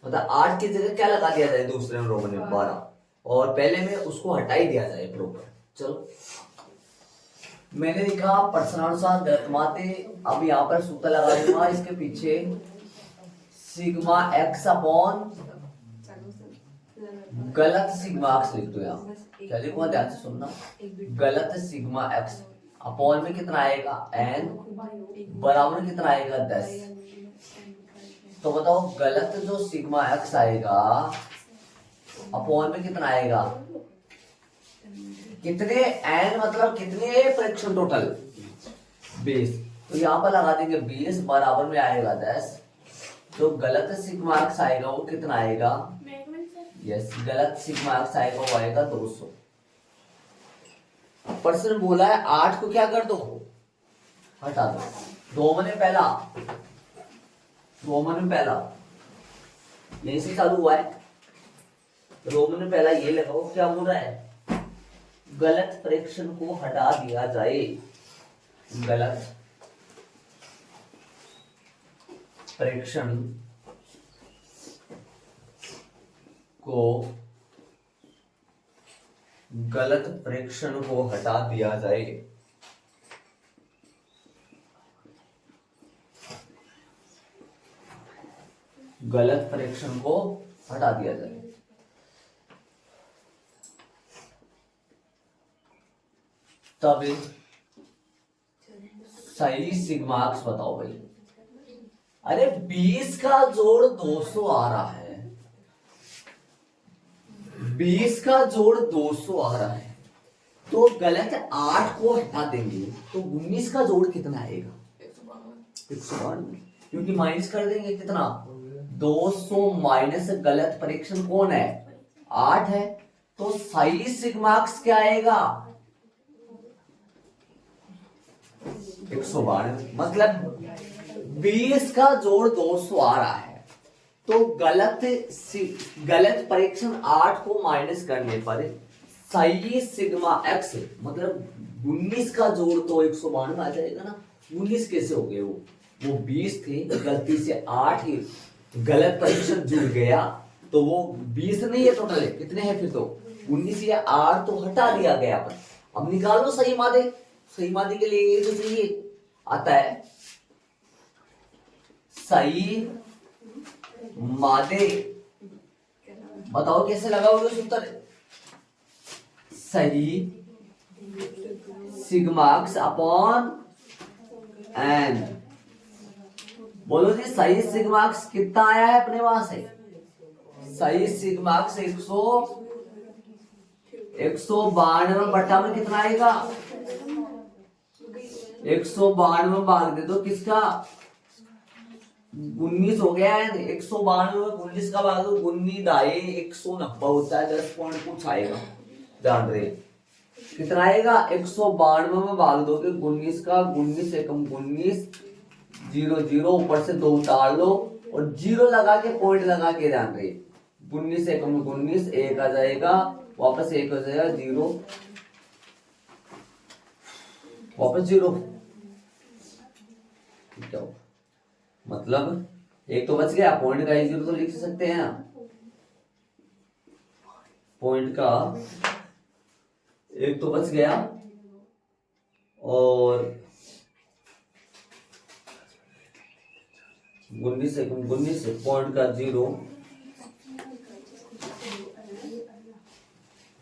मतलब 8 की जगह क्या लगा दिया जाए, दूसरे में रोमन में 12, और पहले में उसको हटा ही दिया जाए प्रॉपर। चलो मैंने लिखा प्रश्नानुसार गलत माध्य, अब यहाँ पर सूत्र लगा दूंगा इसके पीछे, सिग्मा एक्स अपॉन गलत सिग्मा एक्स लिख दो यहाँ। क्या लिखूंगा, ध्यान से सुनना। गलत सिग्मा एक्स अपॉन में कितना आएगा n, बराबर कितना आएगा 10। तो बताओ गलत जो सिग्मा एक्स आएगा अपॉन में कितना आएगा, कितने n मतलब कितने फ्रैक्शन टोटल 20। तो यहाँ पर लगा देंगे 20 बराबर में आएगा 10। तो गलत सिग्मा एक्स आएगा वो कितना आएगा, यस गलत सिग्मा एक्स आएगा वो आएगा 200। पर्सन बोला है 8 को क्या कर दो, हटा दो। रोमन में पहला, रोमन में पहला यहीं से चालू हुआ है। रोमन में पहला ये लगाओ, क्या बोल रहा है, गलत फ्रैक्शन को हटा दिया जाए। गलत फ्रैक्शन को, गलत फ्रैक्शन को हटा दिया जाए। गलत फ्रैक्शन को हटा दिया जाए। तब सही सिग्मा एक्स बताओ भाई। अरे 20 का जोड़ 200 आ रहा है, 20 का जोड़ 200 आ रहा है, तो गलत 8 को हटा देंगे तो 19 का जोड़ कितना आएगा, 192। क्योंकि माइनस कर देंगे कितना, 200 माइनस गलत फ्रैक्शन कौन है, 8 है। तो सही सिग्मा एक्स क्या आएगा, 192। मतलब 20 का जोड़ 200 आ रहा है, तो गलत फ्रैक्शन 8 को माइनस करने पर सही सिग्मा एक्स मतलब 19 का जोड़ तो 192 आ जाएगा ना। 19 कैसे हो गए, वो 20 थे, गलती से 8 ही गलत फ्रैक्शन जुड़ गया, तो वो 20 नहीं है टोटल, कितने हैं फिर तो 19 या 8 तो हटा दिया गया। पर अब निकालो सही मादे। सही मादे के लिए ये तो चाहिए, आता है सही मादे। बताओ कैसे लगाओगे सूत्र, सही सिग्मा एक्स अपॉन एन। बोलो जी सही सिग्मा एक्स कितना आया है अपने वहां से, सही सिग्मा एक्स 192 बटा में कितना आएगा, 192 भाग दे दो किसका, 19 हो गया है। 192 में 19 का भाग दो, 19 ढाई 190 होता है, 10 पॉइंट कुछ आएगा, ध्यान रहे कितना आएगा। 192 में भाग दोगे 19 का, 19 एकम 19, 0 0 ऊपर से 2 उतार लो और 0 लगा के पॉइंट लगा के, ध्यान रहे 19 एकम 19, 1 आ जाएगा, वापस 1 हो जाएगा, 0 वापस 0। क्या मतलब एक तो बच गया, पॉइंट का 0 तो लिख सकते हैं, पॉइंट का एक तो बच गया, और 19 पॉइंट का 0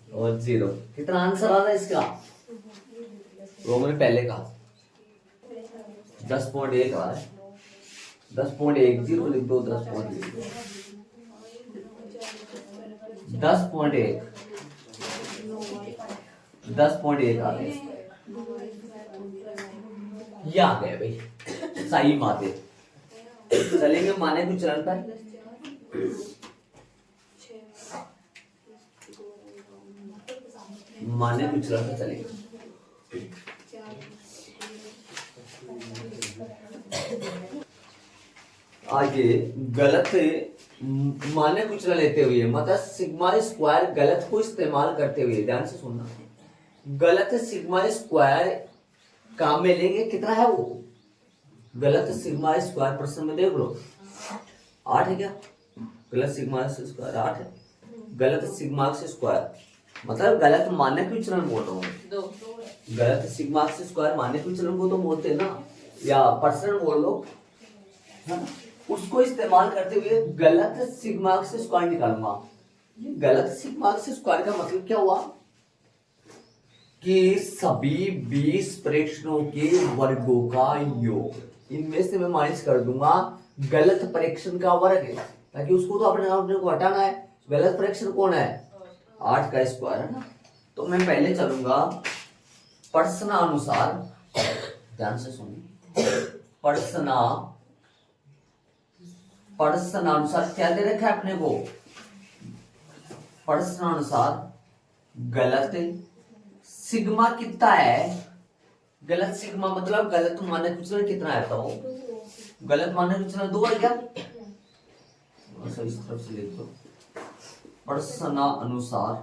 और 0। कितना आंसर आ रहा है इसका, रोमन पहले का 10.1 आ रहा है, 10.10 लिख दो, 10.1 10.1 आ गया, ये आ गया भाई सही मादे। चलेंगे माने कुछ चरण पर, माने कुछ चरण पर चलेंगे। आगे गलत माने कुछ लेते हुए, मतलब सिग्मा स्क्वायर गलत को इस्तेमाल करते हुए, ध्यान से सुनना, गलत सिग्मा स्क्वायर काम में लेंगे, कितना है वो गलत सिग्मा स्क्वायर, प्रश्न में देख लो 8 है क्या, गलत सिग्मा स्क्वायर 8 है, गलत सिग्मा स्क्वायर मतलब गलत मानक विचलन बोल रहा हूँ, गलत सिग्मा स्क्वायर मानक विचलन को तो बोलते हैं ना, या पर्सन बोल लो, है ना, उसको इस्तेमाल करते हुए गलत सिग्मा स्क्वायर निकालूंगा। ये गलत सिग्मा एक्स स्क्वायर का मतलब क्या हुआ कि सभी 20 प्रेक्षणों के वर्गों का योग। इनमें से मैं माइनस कर दूंगा गलत प्रेक्षण का वर्ग है, ताकि उसको तो अपने को हटाना है। गलत प्रेक्षण कौन है? 8 का स्क्वायर है ना। तो मैं पहले चलूंगा प्रश्नानुसार, ध्यान से सुनिए। प्रश्नानुसार क्या दे रखा है अपने को? प्रश्नानुसार गलत सिग्मा कितना है? गलत सिग्मा मतलब गलत मानक विचलन कितना है? तो गलत मानक विचलन 2 है क्या? इस तरफ से लिख दो। प्रश्नानुसार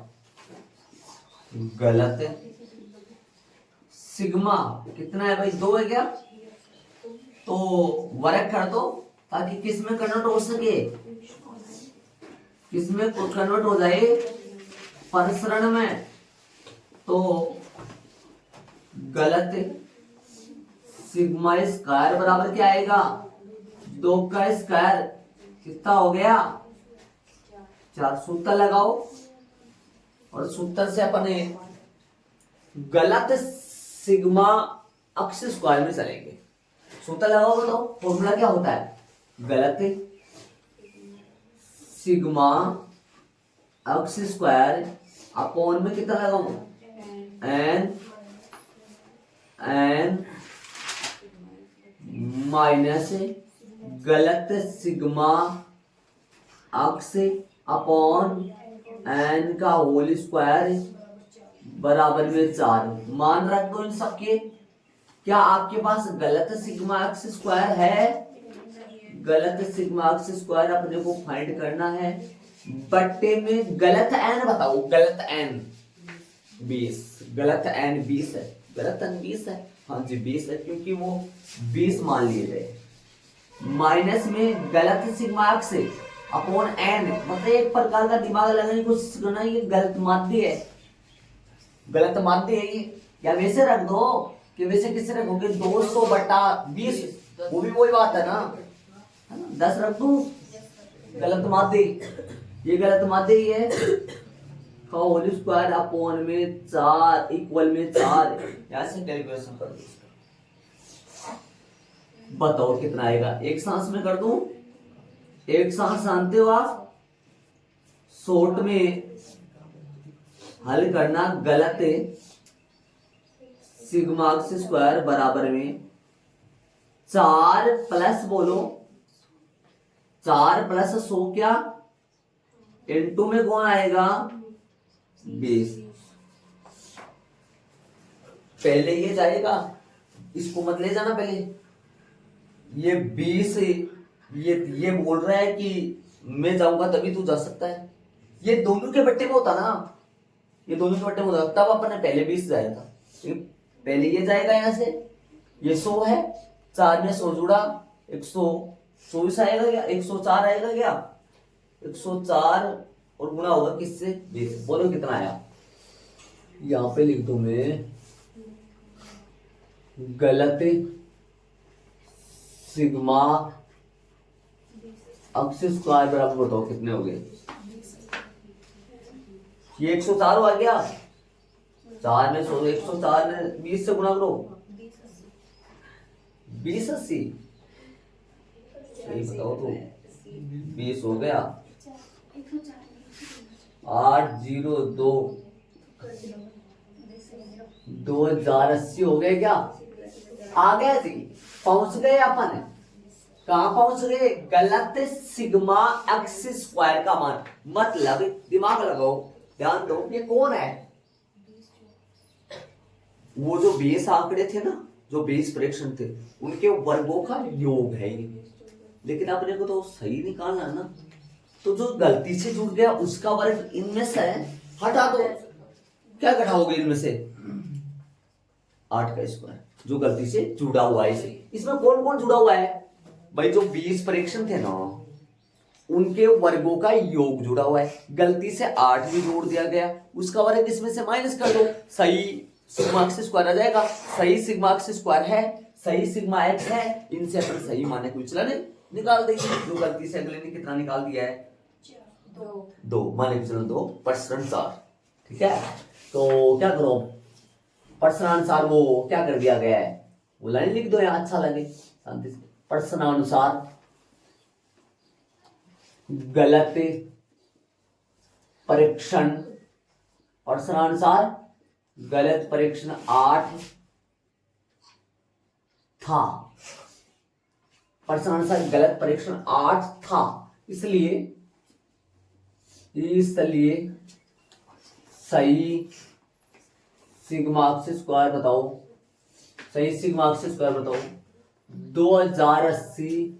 गलत सिग्मा कितना है भाई? 2 है क्या? तो वर्ग कर दो ताकि किस में कन्वर्ट हो सके, किस में कन्वर्ट हो जाए? प्रसरण में। तो गलत सिग्मा स्क्वायर बराबर क्या आएगा? 2 का स्क्वायर कितना हो गया? 4। सूत्र लगाओ और सूत्र से अपने गलत सिग्मा अक्ष स्क्वायर में चलेंगे। सूत्र लगाओ, बताओ फॉर्मूला क्या होता है? गलत सिग्मा अक्ष स्क्वायर अपॉन में कितना लगाऊं? एन माइनस गलत सिग्मा अक्ष अपॉन एन का होल स्क्वायर बराबर में 4। मान रख दो इन सबके। क्या आपके पास गलत सिग्मा अक्ष स्क्वायर है? गलत सिग्मा अक्ष स्क्वायर अपने को फाइंड करना है। बट्टे में गलत एन बताओ। गलत एन 20, गलत एन 20 है। गलत एन 20 है, हाँ जी 20 है, क्योंकि वो 20 मान लिए गए। माइनस में गलत सिग्मा अक्ष अपॉन एन, मतलब एक प्रकार का दिमाग लगाने की कोशिश करना। ये गलत माध्य है, गलत माध्य है ये। या वैसे रख दो कि वैसे किससे रखोगे? 200/20, वो भी वही बात है ना, 10 रख दू। गलत माध्य, ये गलत माध्य ही है। का होल स्क्वायर अपॉन में 4 इक्वल में 4। यहां से कैलकुलेशन कर दो। बताओ कितना आएगा? एक सांस में कर दूं? एक सांस जानते हो आप? शॉर्ट में हल करना। गलत सिग्मा अक्ष स्क्वायर बराबर में 4 प्लस बोलो 4 प्लस 100 क्या? इनटू में कौन आएगा? 20। पहले ये जाएगा, इसको मत ले जाना पहले। ये 20 ये बोल रहा है कि मैं जाऊंगा तभी तू जा सकता है। ये दोनों के बट्टे में होता ना, ये दोनों के बट्टे में होता, तब अपन ने पहले 20 जाया था। पहले ये जाएगा यहां से, ये 100 है, 4 में 100 जुड़ा 124 आएगा क्या? 104 आएगा क्या? 104 और गुणा होगा किससे? 20। बोलो कितना आया? यहां पे लिख दो मैं गलत सिग्मा अक्ष स्क्वायर बराबर, बताओ कितने हो गए? ये 104 हो गया। 4 में 100, 104 में 20 से गुणा करो, 20/80। सही बताओ तो 20 हो गया। 802 2080 हो गए क्या? आ गया जी, पहुंच गए अपन। कहां पहुंच गए? गलत सिग्मा एक्स स्क्वायर का मान। मतलब दिमाग लगाओ, ध्यान दो, ये कौन है? वो जो 20 आंकड़े थे ना, जो 20 प्रेक्षण थे, उनके वर्गों का योग है ये। लेकिन अपने को तो सही निकालना है ना, तो जो गलती से जुड़ गया उसका वर्ग इनमें से हटा दो। क्या घटाओगे इनमें से? 8 का स्क्वायर, जो गलती से जुड़ा हुआ है। इसमें कौन कौन जुड़ा हुआ है भाई? जो 20 प्रेक्षण थे ना, उनके वर्गों का योग जुड़ा हुआ है। गलती से 8 भी जोड़ दिया गया, उसका वर्ग इसमें से माइनस कर दो, सही सिग्मा एक्स स्क्वायर आ जाएगा। सही सिग्मा एक्स स्क्वायर है, सही सिग्मा एक्स है, इनसे अपन सही मानक विचलन निकाल देंगे। जो गलती से अगले ने कितना निकाल दिया है? 2 माने विचलन 2 प्रसरण 4। ठीक है, तो क्या करो, प्रश्नानुसार वो क्या कर दिया गया है, वो लाइन लिख दो यहाँ, अच्छा लगे शांति से। प्रश्नानुसार गलत परीक्षण, प्रश्नानुसार गलत परीक्षण 8 था। प्रश्नानुसार गलत परीक्षण 8 था, इसलिए सही सिग्मा स्क्वायर बताओ, सही सिग्मा स्क्वायर बताओ। 2080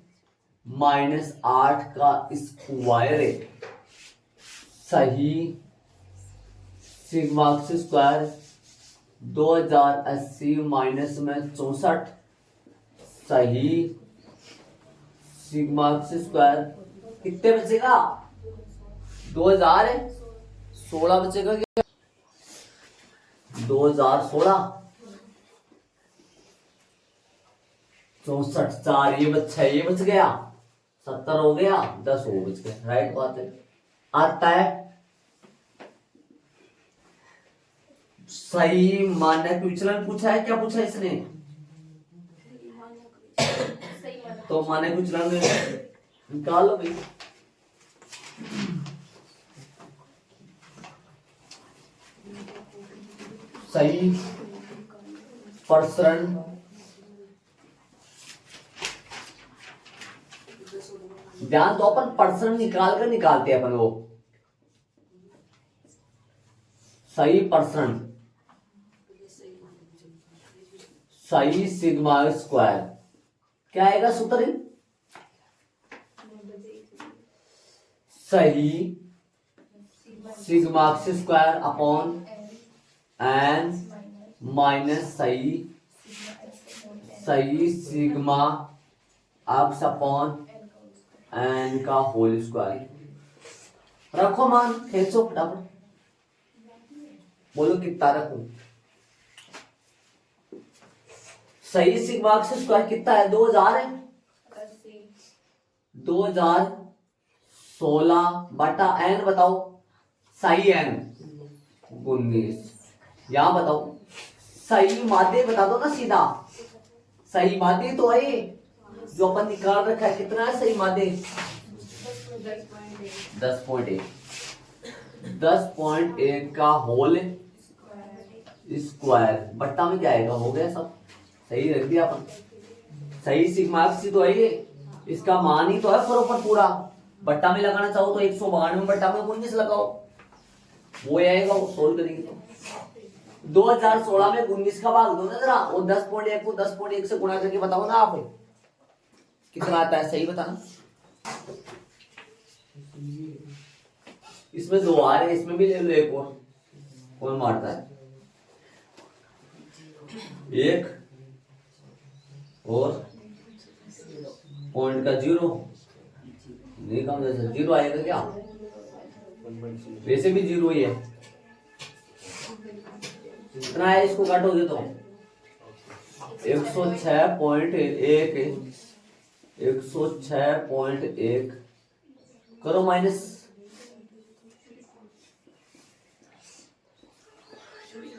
माइनस 8 का स्क्वायर है, सही सिग्मा स्क्वायर 2080 माइनस में 64, सही सिग्मा स्क्वायर कितने बचेगा, 2016 बचेगा क्या, 2016 64 4 ये बच गया, 70 हो गया, 10 हो बच गया, राइट बात है। आता है सही मानक विचलन पूछा है, क्या पूछा है इसने, तो मानक विचलन निकालो भाई। सही प्रसरण ध्यान तो अपन प्रसरण निकालते हैं अपन वो, सही प्रसरण सही सिग्मा स्क्वायर क्या आएगा सूत्र, सही sigma square upon N minus सही सिग्मा एक्स अपॉन एन का होल स्क्वायर। रखो मान, खींचो फटाफट, बोलो कितना रखूं। सही सिग्मा स्क्वायर कितना है, 2000 है, 2016 बटा एन बताओ, सही एन 19, यहां बताओ सही माध्य बता दो ना सीधा, सही माध्य तो है जो अपन निकाल रखा है, कितना है सही माध्य 10.1, 10.1 का होल स्क्वायर, बट्टा में क्या आएगा, हो गया सब सही रख दिया अपन। सही सिग्मा तो है ये, इसका मान ही तो है प्रॉपर पूरा, बट्टा में लगाना चाहो तो 192 बट्टा में 19 लगाओ, वो आएगा, वो सोल्व करेंगे तो 2016 में 19 का भाग दो ना जरा, और 10.1 को 10.1 से गुणा करके बताओ ना आप कितना आता है, सही बताना। इसमें 2 आ रहे, इसमें भी ले लो एक और, कौन मारता है, 1 और पॉइंट का 0 नहीं, कम जैसे 0 आएगा क्या, वैसे भी 0 ही है, कितना है, इसको काटोगे तो 106.1 करो माइनस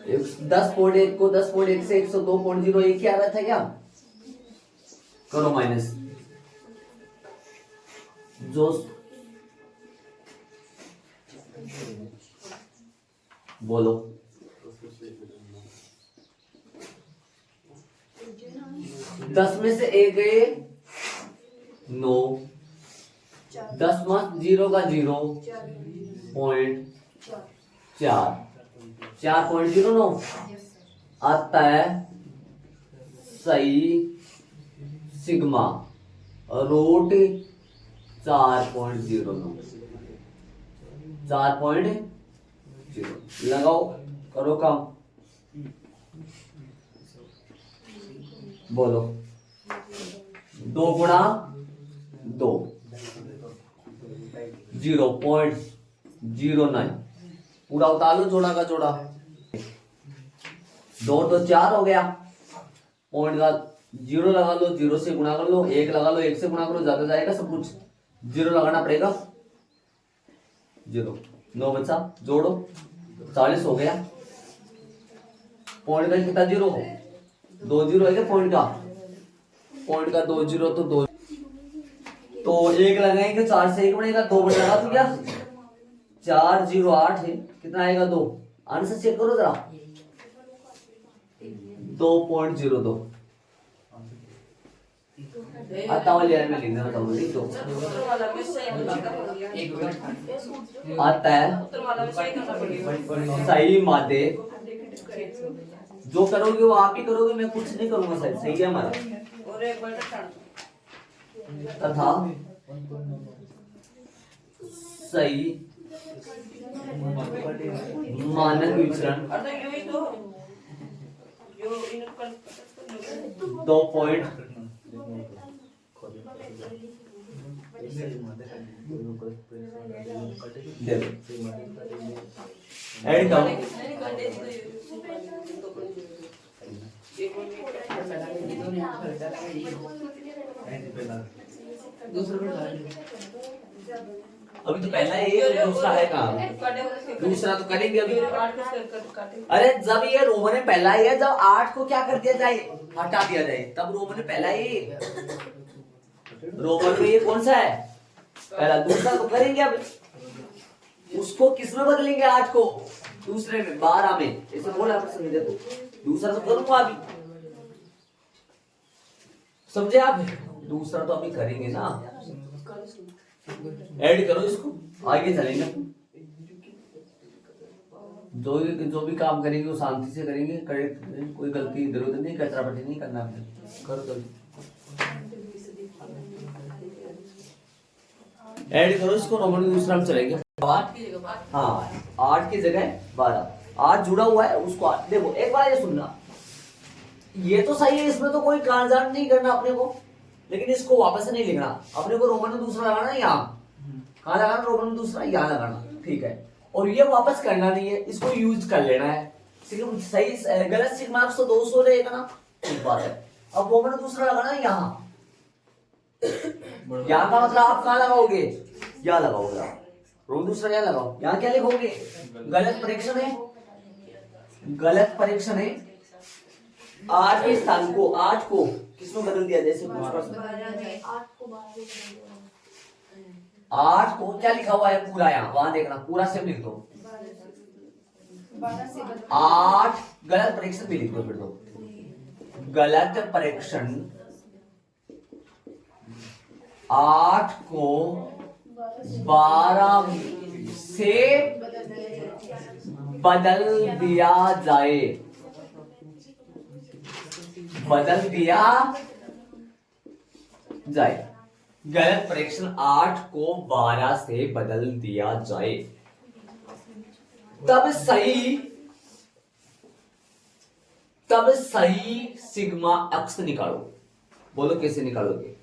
10.1 को 10.1 से 102.0 एक ही आ रहा था क्या, करो माइनस, जो बोलो 10 में से 1 गए 9, 10 में 0 का 0.4 आता है सही सिग्मा रूट 4.09, 4.0 लगाओ, करो काम, बोलो 2 गुणा 2 0.09, पूरा उतार लो, जोड़ा का जोड़ा, 2 तो 4 हो गया, पॉइंट का 0 लगा लो, 0 से गुणा कर लो, 1 लगा लो, 1 से गुणा करो, ज्यादा जाएगा सब कुछ, 0 लगाना पड़ेगा, 0 9 बचा, जोड़ो 40 हो गया। पॉइंट का कितना जीरो, 2 जीरो है क्या पॉइंट का? पॉइंट का 2 जीरो तो 2, तो 1 लगाएंगे, 4 से 1 बनेगा, 2 बन लगा तो क्या 4 0 8 है, कितना आएगा 2। आंसर चेक करो जरा, 2.02 आता वाली लाइन में लिखना था, लिख दो। आता है सही मादे, जो करोगे वो आप ही करोगे, मैं कुछ नहीं करूंगा सर, सही है हमारा। तथा सही मानक विचरण 2 पॉइंट ऐड करो। अभी तो पहला ये दूसरा है काम, दूसरा तो करेंगे अभी। अरे जब ये रोमन में पहला ही है, जब 8 को क्या कर दिया जाए, हटा दिया जाए, तब रोमन में पहला ही। रोमन में ये कौन सा है पहला, दूसरा तो करेंगे अब। उसको किसमें बदलेंगे 8 को, दूसरे में 12 में, ऐसे बोला समझे तो, दूसरा तो करूंगा अभी, समझे आप? दूसरा तो अभी करेंगे ना, ऐड करो इसको, आगे चलेंगे। जो भी काम करेंगे वो शांति से करेंगे, कोई गलती इधर उधर नहीं, कचरा पटी नहीं करना, करो जल्दी। ऐड करो इसको, रोमन दूसरा में चलेंगे। हाँ 8 की जगह 12, 8 जुड़ा हुआ है उसको देखो एक बार ये सुनना, ये तो सही है, इसमें तो कोई कांजान नहीं करना अपने को, लेकिन इसको वापस से नहीं लिखना अपने को, रोमन में दूसरा लगाना है यहाँ, कहाँ लगाना, रोमन में दूसरा यहाँ लगाना, ठीक है। और ये वापस करना नहीं है, इसको यूज कर लेना है, सही गलत सिग्मा 200 रहेगा ना, ठीक बात है। अब रोमन में दूसरा लगाना है यहाँ, यहाँ का मतलब आप कहाँ लगाओगे, यहाँ लगाओगे आप, रोमन दूसरा यहाँ लगाओ, यहाँ क्या लिखोगे, गलत परीक्षण है, गलत परीक्षण है। 8 के स्थान को 8 को किसमें बदल दिया, जैसे 8 को क्या लिखा हुआ है पूरा, यहाँ वहां देखना, पूरा सेम लिख दो, 8 गलत परीक्षण भी लिख दो, फिर दो गलत परीक्षण 8 को 12 से बदल दिया जाए, बदल दिया जाए, गलत परीक्षण 8 को 12 से बदल दिया जाए, तब सही सिग्मा एक्स निकालो। बोलो कैसे निकालोगे,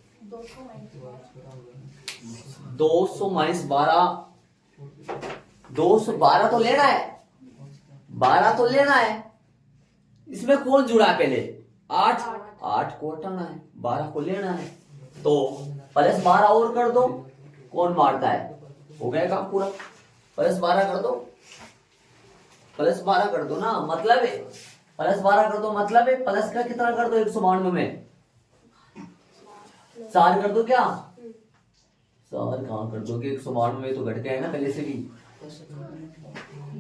200 माइनस 12, 212 तो लेना है, 12 तो लेना है, इसमें कौन जुड़ा है पहले 8 को हटाना है, 12 को लेना है, तो प्लस 12 और कर दो, कौन मारता है, हो गया काम पूरा, प्लस 12 कर दो, प्लस 12 कर दो ना, मतलब है प्लस 12 कर दो, मतलब है प्लस का कितना कर दो, 192 में 4 कर दो, क्या 4 कहां कर दोगे, 192 में तो घट गया है ना पहले से भी,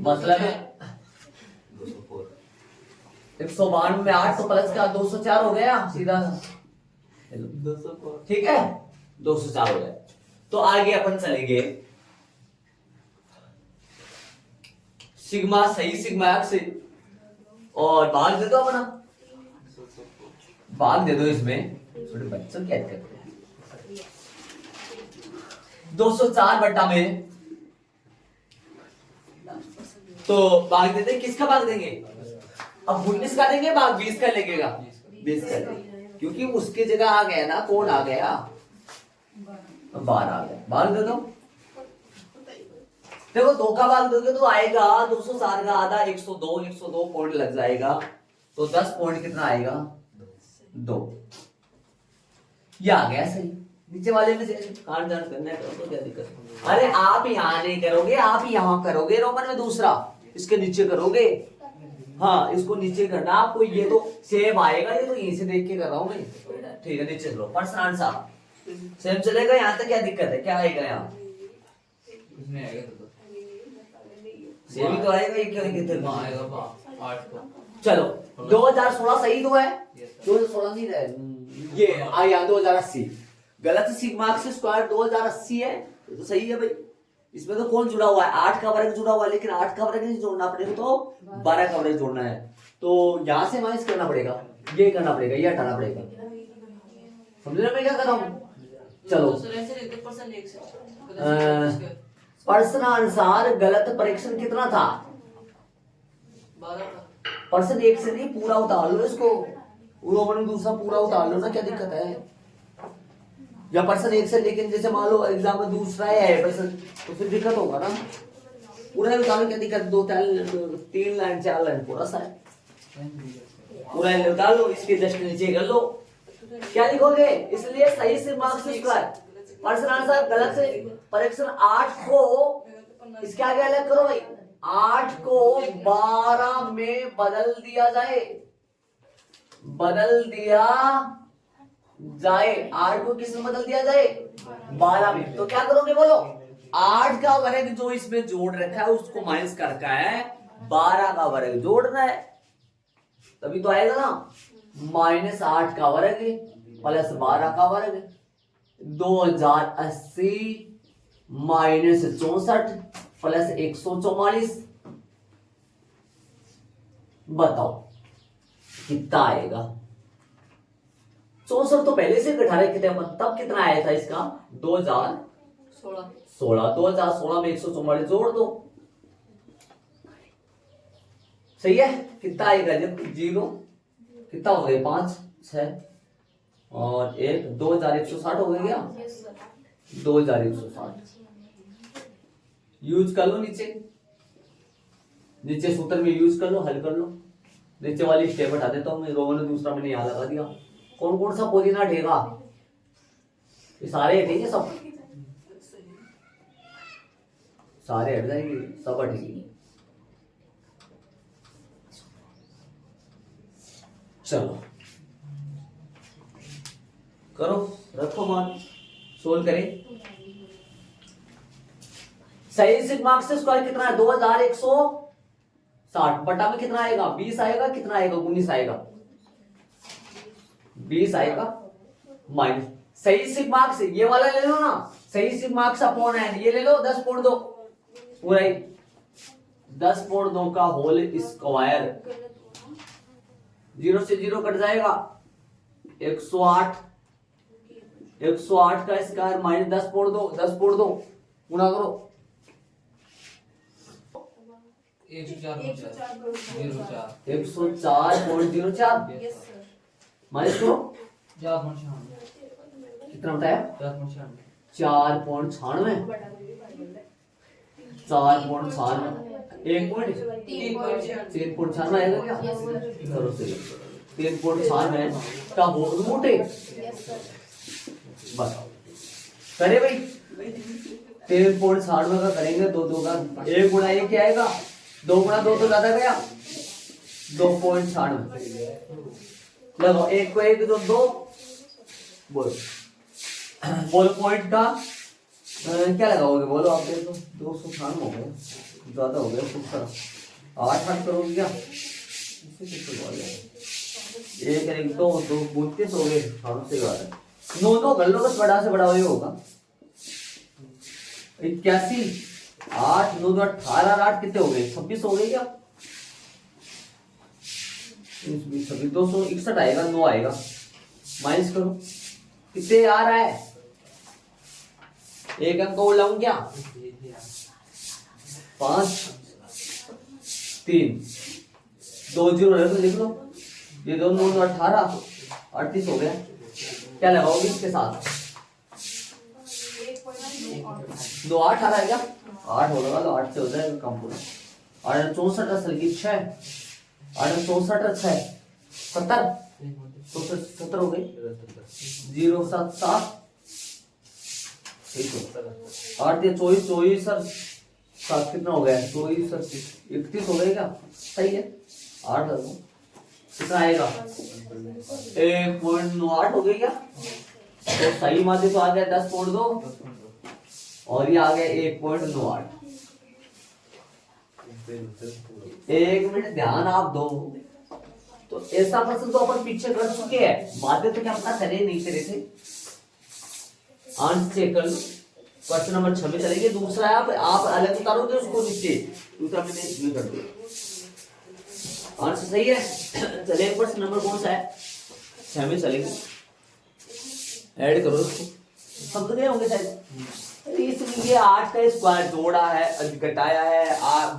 मतलब है 192 में 8 तो प्लस का 204 हो गया सीधा, ठीक है 204 हो गया। तो आगे अपन चलेंगे, सिग्मा सही सिग्मा एक्स, और भाग दे दो अपना, भाग दे दो, इसमें छोटे बच्चों क्या करते हैं, 204 बट्टा में, तो भाग देते, किसका भाग देंगे, अब 19 का देंगे भाग, 20 का लगेगा, 20 का देंगे, क्योंकि उसकी जगह आ गया ना, कौन आ गया 12 आ गया, भाग दे दो। देखो 2 का भाग दोगे तो आएगा 204 का आधा, 102 पॉइंट लग जाएगा, तो 10 पॉइंट कितना आएगा 2, ये आ गया सही, नीचे वाले में से काट दान करना है तो क्या दिक्कत है? अरे आप यहाँ नहीं करोगे, आप यहाँ करोगे रोमन में दूसरा, इसके नीचे करोगे। हाँ इसको नीचे करना आपको, ये तो सेम आएगा, ये तो यहीं से देख के कर रहा हूँ मैं। ठीक है नीचे चलो, पर्सन आंसर सेम चलेगा। यहाँ तक क्या दिक्कत है, क्या आएगा यहाँ? कुछ नहीं आएगा तो सेम ही तो आएगा, ये क्यों कितने आएगा 8 को। चलो 2016 सही तो है, 2016 नहीं है ये आया 2080 गलत। सिग्मा से स्क्वायर 2080 है तो सही है भाई। इसमें तो कौन जुड़ा हुआ है, 8 का वर्ग जुड़ा हुआ है, लेकिन 8 का वर्ग नहीं जोड़ना पड़ेगा तो 12 का वर्ग जोड़ना है। तो यहाँ से माइनस करना पड़ेगा, ये करना पड़ेगा, ये हटाना पड़ेगा। समझ रहे मैं क्या कर रहा हूँ? चलो पर्सन अनुसार गलत परीक्षण कितना था? 12 का। पर्सन एक से नहीं, पूरा उतार लो इसको, रोमन दूसरा पूरा उतार लो ना, क्या दिक्कत है? या पर्सन एक से, लेकिन जैसे मान लो एग्जाम में दूसरा है पर्सन तो फिर दिक्कत होगा ना। पूरा उतार लो, क्या दिक्कत? 3 लाइन 4 लाइन पूरा सा है, पूरा उतार लो, इसके जस्ट नीचे कर लो। क्या लिखोगे? इसलिए सही से मार्क्स स्क्वायर पर्सन आंसर गलत से परीक्षण 8 को इसके आगे अलग करो भाई, 8 को 12 में बदल दिया जाए, बदल दिया जाए। 8 को किस में बदल दिया जाए? 12 में। तो क्या करोगे बोलो? 8 का वर्ग जो इसमें जोड़ रखा है उसको माइनस कर रखा है, 12 का वर्ग जोड़ना है, तभी तो आएगा ना। -8 का वर्ग प्लस 12 का वर्ग, 2080 माइनस 64 प्लस 144। बताओ कितना आएगा? 64 तो पहले से घटा रहे थे अपन, तब कितना आया था इसका? 2016। 2016 में 144 जोड़ दो, सही है। कितना आएगा? जब 0 कितना हो गया? 5 6 और 1 2160 हो गया क्या? 2160 यूज कर लो, नीचे नीचे सूत्र में यूज कर लो, हल कर लो। नीचे वाली स्टेप हटा देता हूँ मैं, रोमन ने दूसरा मैंने यहाँ लगा दिया। कौन कौन सा पोजीना हटेगा? ये सारे हटेंगे, सब सारे हट जाएंगे, सब हटेंगे। चलो करो, रखो मान, सोल्व करें। सही से मार्क्स से स्क्वायर कितना है? 2160 बटा में कितना आएगा? 20 आएगा। कितना आएगा? 19 आएगा, 20 आएगा माइनस। सही से मार्क्स ये वाला ले लो ना, सही से मार्क्स अपॉन है, ये ले लो 10.2 पूरा ही 10.2 का होल स्क्वायर, 0 से 0 कट जाएगा, 108 108 का स्क्वायर माइनस 10.2 गुना करो, 104.04 माइनस करो, कितना बताया? 4.96 1 पॉइंट 3.96 आएगा क्या? करो सही, 3.96 का रूट है। बताओ करे भाई, 3.96 का करेंगे, 2 का 1 गुना 1 क्या आएगा? 2 गुना 2 तो ज्यादा गया, 2.96 लगो, 1 को 1 तो 2 बोलो। बोलो पॉइंट का क्या लगाओगे बोलो आप? देखो 296 हो गया, ज्यादा हो गया, 8 करोगे क्या? 1 1 2 32 हो गए, से बात है। 9 कर लो, बस बड़ा से बड़ा वही होगा। 81 8 9 18 8 कितने हो गए? 26 हो गए क्या? 261 आएगा, 9 आएगा, माइनस करो, कितने आ रहा है? 1 अंक और लाऊं क्या? 5 3 2 0 रहे तो लिख लो, ये 2 9 18 38 हो गया। क्या लगाओगे इसके साथ? 2 8 आ रहा है क्या? 8 हो लगा लो, 8 से हो जाएगा कम पूरा। 8 64 असल की 6 8 64 6 70 70 हो गई, 0 7 7 ठीक है 8 या 24 24 सर 7 कितना हो गया 24 सर 31 हो गया क्या सही है 8 लगो कितना आएगा 1.98 हो गई क्या तो सही माध्य तो आ गया 10.2 और ये आ गया 1.98 एक मिनट ध्यान आप दो तो ऐसा प्रश्न तो अपन पीछे कर चुके हैं माध्य तो क्या पता करे नहीं करे थे आंसर चेक कर लो क्वेश्चन नंबर 6 में चलेंगे दूसरा आप अलग उतारोगे उसको नीचे दूसरा मैंने इसमें कर दिया आंसर सही है चलिए क्वेश्चन नंबर कौन सा है 6 में चलेंगे ऐड करो इसको समझ गए होंगे शायद इसमें ये 8 का स्क्वायर जोड़ा है घटाया है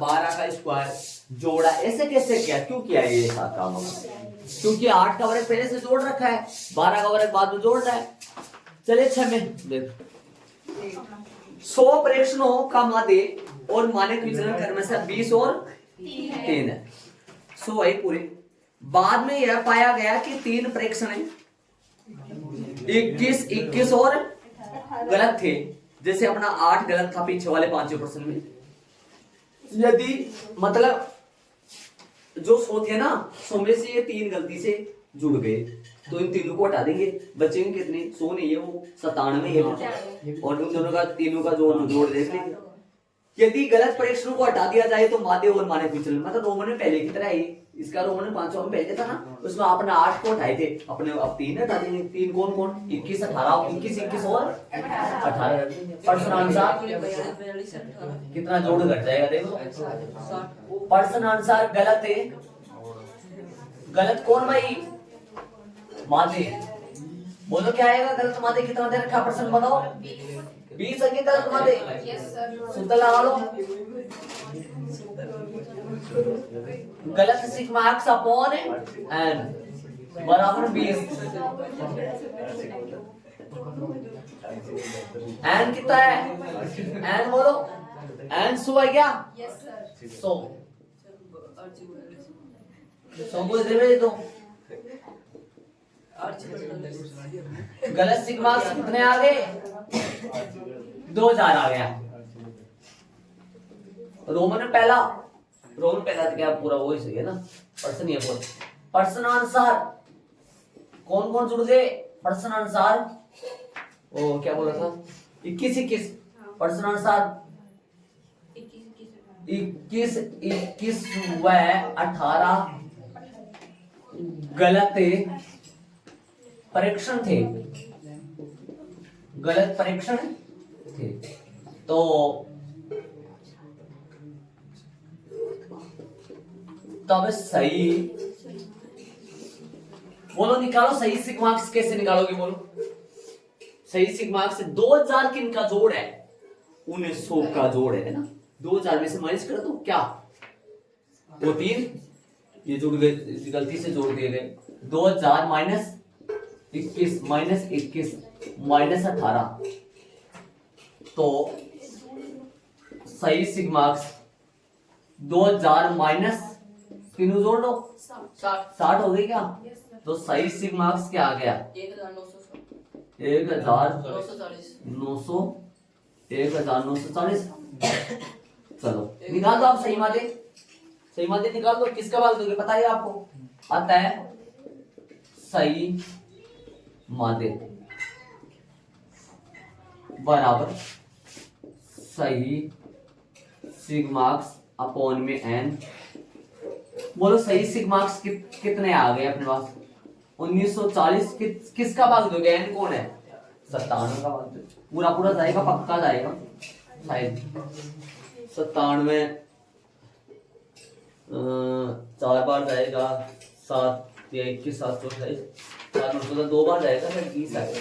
12 का स्क्वायर जोड़ा ऐसे कैसे किया क्यों किया ये साथ काम क्योंकि 8 का वर्ग पहले से जोड़ रखा है 12 का वर्ग बाद में जोड़ रहा है चलिए 6 में देख 100 प्रेक्षणों का माध्य और मानक विचलन क्रम से 20 और 3 है 100 वही पूरे बाद में यह पाया गया कि 3 प्रेक्षण 21 और गलत थे जैसे अपना 8 गलत था पीछे वाले 5 प्रश्न में यदि मतलब जो 100 थे ना 100 में से ये 3 गलती से जुड़ गए तो इन तीनों को हटा देंगे बचेंगे कितने 100 नहीं है वो 97 है और उन दोनों का तीनों का जोड़ देख लेंगे यदि गलत प्रेक्षणों को हटा दिया जाए तो माध्य और मानक विचलन मतलब रोमन में पहले की तरह ही इसका रोमन में 500 में पहले था ना उसमें आपने 8 को हटाए थे अपने अब 3 हटा देंगे 3 कौन कौन 21 18 21 और 18 प्रश्न अनुसार कितना जोड़ घट जाएगा देखो प्रश्न अनुसार गलत है गलत कौन भाई माध्य बोलो क्या आएगा गलत माध्य कितना दे रखा प्रश्न बताओ 20 अंक गलत माध्य सूत्र लगा लो गलत सिग्मा x अपॉन n बराबर 20 n कितना है n बोलो n 100 है क्या 100 को दे दो गलत सिग्मा कितने आ गए 2000 आ गया रोमन पहला तो क्या पूरा वो ही सही है ना प्रश्न ही है प्रश्न अनुसार कौन कौन जुड़ गए प्रश्न अनुसार ओ क्या बोला था 21 प्रश्न अनुसार 21 व 18 गलत परीक्षण थे गलत परीक्षण थे तो तब सही बोलो निकालो सही सिग्मा कैसे निकालोगे बोलो सही सिग्मा से 2000 किनका जोड़ है 1900 का जोड़ है ना 2000 में से माइनस कर दो क्या वो 3 ये जुड़ गए गलती से जोड़ दिए गए 2000 माइनस 21 माइनस 18 तो सही सिग्मा 2000 माइनस तीनों जोड़ लो 60 हो गई क्या तो सही सिग्मा क्या आ गया 1940 चलो निकाल दो आप सही माध्य निकाल दो किसका भाग दोगे पता है आपको आता है सही माध्य बराबर सही सिग्माक्स अपॉन में n बोलो सही सिग्माक्स कितने आ गए अपने पास 1940 किसका भाग दोगे n कौन है 97 का भाग पूरा जाएगा पक्का जाएगा शायद 97 4 बार जाएगा 7 या 21 7 4 2 बार जाएगा फिर 20 आएगा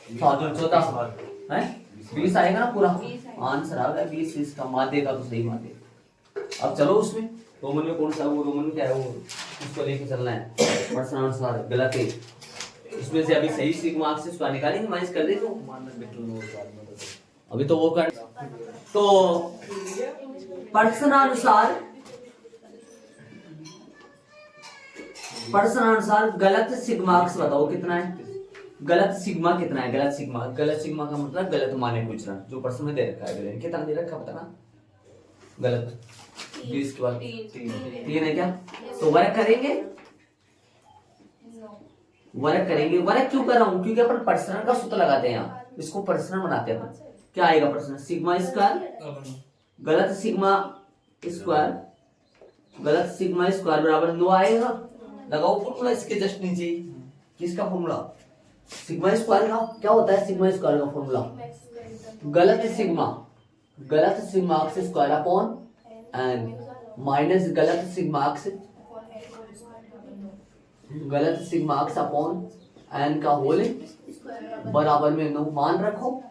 7 है 20 आएगा ना पूरा आंसर आ गया 20 इसका माध्य का तो सही माध्य अब चलो उसमें रोमन में कौन सा वो रोमन में क्या है वो उसको लेके चलना है प्रश्न अनुसार गलत है इसमें से अभी सही सिग्मा से उसका निकालेंगे माइनस कर देंगे अभी तो वो कर तो प्रश्न अनुसार गलत सिग्मा बताओ कितना है गलत सिग्मा कितना है? गलत सिग्मा का मतलब गलत माने विचरण, जो प्रश्न में दे रखा है। कितना दे रखा पता ना? गलत 20 के बाद 3 है क्या? तो वर्ग करेंगे, वर्ग क्यों कर रहा हूं? क्योंकि अपन प्रसरण का सूत्र लगाते हैं यहाँ, इसको प्रसरण बनाते हैं अपन। क्या आएगा प्रसरण? सिग्मा स्क्वायर गलत सिग्मा स्क्वायर बराबर 9 आएगा। लगाओ फॉर्मूला इसके जस्ट नीचे। किसका फॉर्मूला? सिग्मा स्क्वायर का। क्या होता है सिग्मा स्क्वायर का फॉर्मूला? गलत sigma x square upon N minus गलत सिग्मा एक्स अपॉन एन का होल बराबर में 9 मान रखो।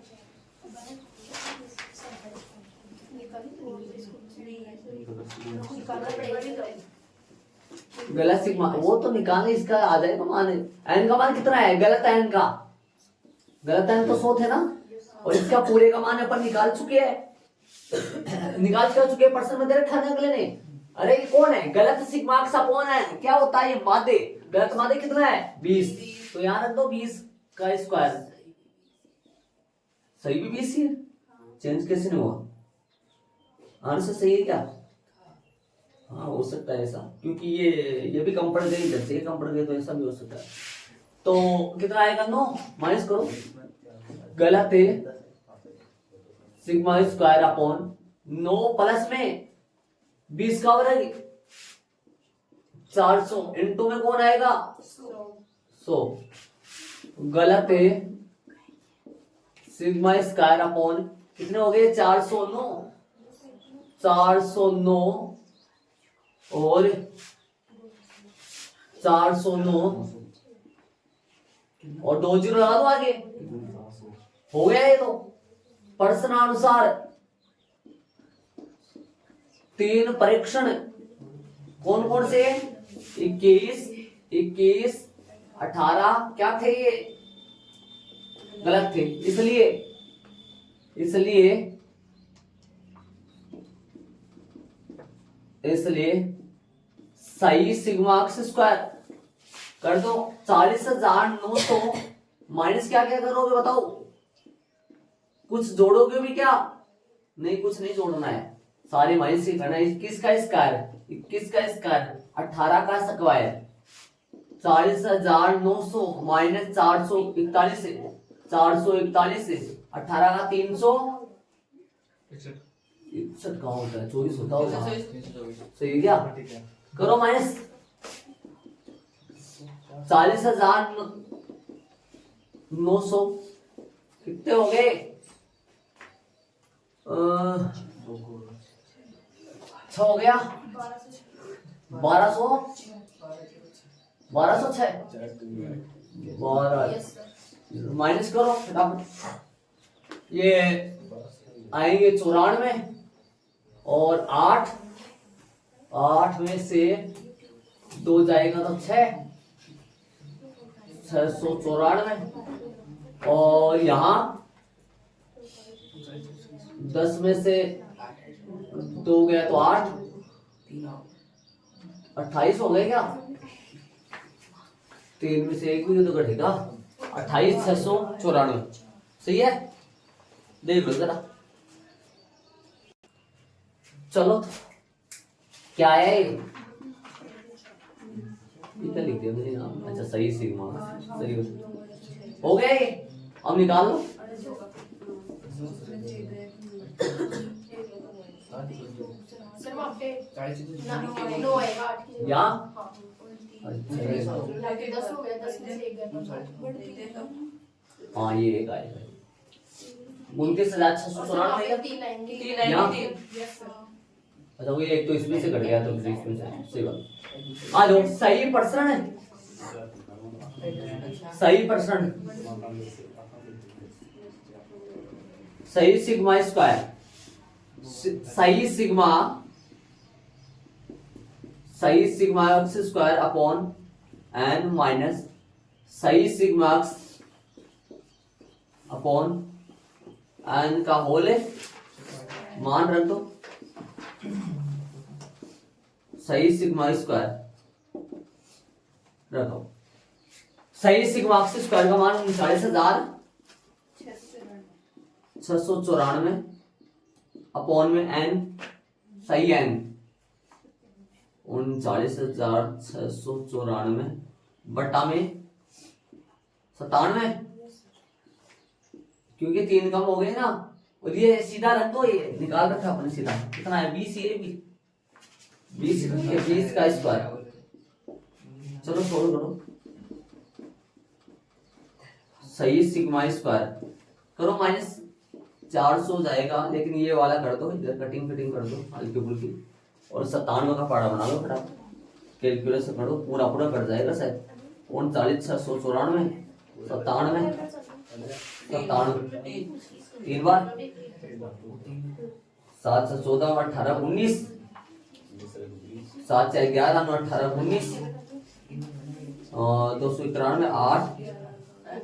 गलत सिग्मा वो तो निकालने, इसका आ जाएगा मान। एन का मान कितना है? गलत एन तो 100 थे ना, और इसका पूरे का मान अपन निकाल चुके हैं प्रश्न में दे रखा है अगले ने। अरे ये कौन है? गलत सिग्मा एक्स अपॉन है। क्या होता है ये? मादे। गलत मादे कितना है? 20। तो यहाँ रख दो 20 का स्क्वायर। सही भी 20 ही है, चेंज कैसे नहीं हुआ? आंसर सही है क्या? हाँ हो सकता है ऐसा, क्योंकि ये भी कम पड़ गई, इधर से कम पड़ गई, तो ऐसा भी हो सकता है। तो कितना आएगा? 9 माइनस करो। गलत है सिग्मा स्क्वायर अपॉन 9 प्लस में 20 का वर्ग 400 इंटू में कौन आएगा? 100। गलत है सिग्मा स्क्वायर अपॉन कितने हो गए? 409 और 409 और 2 जीरो लगा दो आगे। हो गया ये तो। प्रश्नानुसार 3 परीक्षण कौन कौन से? 21, 18 क्या थे? ये गलत थे, इसलिए सही सिग्मा एक्स स्क्वायर कर दो। 40,900 माइनस क्या करोगे बताओ? कुछ जोड़ोगे भी क्या? नहीं, कुछ नहीं जोड़ना है, सारे माइनस ही करना है। 21 का स्क्वायर 18 का स्क्वायर 40,900 माइनस 441 से 18 का 361 कहाँ होता है? 24 होता होगा। सही है क्या? करो माइनस 40,900 कितने हो गए? 6 हो गया। 1206 माइनस करो फटाफट। ये आएंगे 94 और 8 में से 2 जाएगा तो 694 और यहाँ 10 में से 2 गया तो 8 28 हो गए क्या? 3 में से 1 भी तो घटेगा। 28,694 सही है। देख लो जरा, चलो क्या है? इतना लिख दिया मेरे नाम। अच्छा सही सिग्मा सही हो गया ये। अब निकाल लो। यहाँ हाँ ये एक आएगा 29,694। अच्छा वो एक तो इसमें से कट गया तो इसमें से सही बात। आ जाओ, सही प्रश्न है। सही सिग्मा स्क्वायर सही sigma x square upon N minus सही सिग्मा एक्स अपॉन एन का होल है, मान रख दो। सही सिग्मा स्क्वायर रखो सही सिग्मा एक्स स्क्वायर का मान 39,694 अपॉन में n, सही n 39,694 बटा में 97, क्योंकि 3 कम हो गए ना। और ये सीधा रख दो, ये निकाल रखा अपने सीधा कितना है 20, ये भी 20 का स्क्वायर। चलो सोल्व करो, सही सिग्मा स्क्वायर करो -400 हो जाएगा, लेकिन ये वाला कर दो, इधर कटिंग फिटिंग कर दो हल्की फुल्की, और 97 का पाड़ा बना लो फटाफट, कैलकुलेशन करो, पूरा पूरा कर जाएगा शायद। 39,694 97 3 बार 7 से 14 18 19 7 से 11 18 19 291 8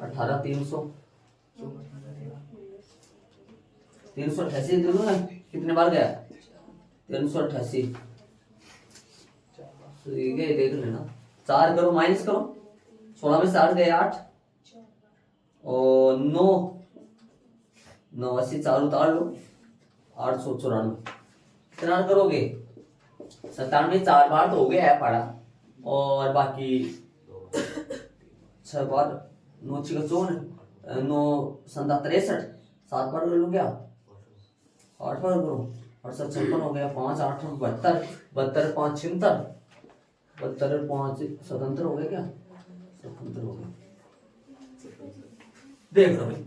18 300 388 देखो ना कितने बार गया 388, ठीक है देख लेना। 4 करो माइनस करो, 16 में 7 गए 8 और 9 80 4 उतार लो 894 कितना करोगे 97 4 बार तो हो गया है पढ़ा, और बाकी 6 बार 9 6 54 9 7 63 7 बार कर लो क्या 8 बार करो 8 7 56 हो गया 5 8 72 72 5 76 72 5 77 हो गया क्या 77 हो गया, देख लो भाई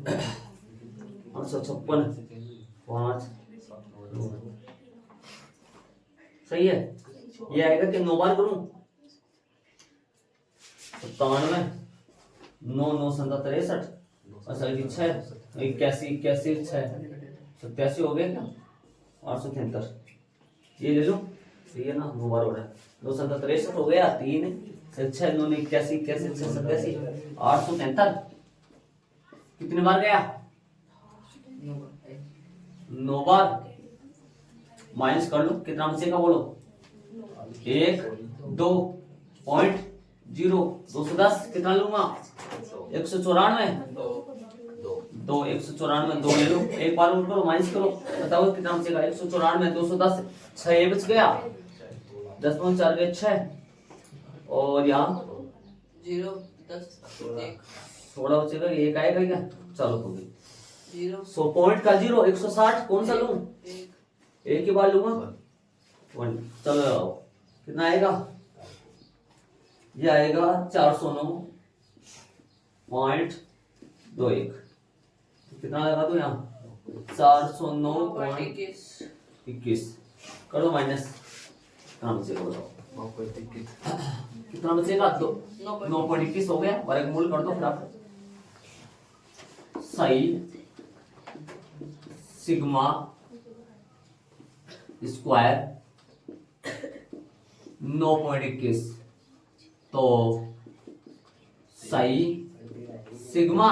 856 5 सही है। ये आएगा कि 9 बार करूं 97 9 9 7 63 असल की 6 81 81 6 87 हो गया क्या 873, ये ले लो सही है ना 9 बार हो रहा है 2 7 63 हो गया 3 6 9 81 81 6 87 873 कितने बार गया 9 बार, माइनस कर लो कितना बचेगा बोलो 1 2 पॉइंट 0 210 कितना लूंगा 194 2 194 2 ले लो, एक बार और करो माइनस करो, बताओ कितना बचेगा 194 210 6 ये बच गया 10 4 गए 6 और यहाँ 0 10 1 थोड़ा बचेगा, एक आएगा क्या, चलो तो 0 100 पॉइंट का 0 160 कौन सा लूं, एक ही बार लूंगा 1, चलो लगाओ कितना आएगा, ये आएगा 409.21 कितना लगा दो यहाँ 409.21 करो माइनस कितना बचेगा बताओ कितना बचेगा 9.21 हो गया, वर्गमूल कर दो फटाफट। सही सिग्मा स्क्वायर 9.21 तो सही सिग्मा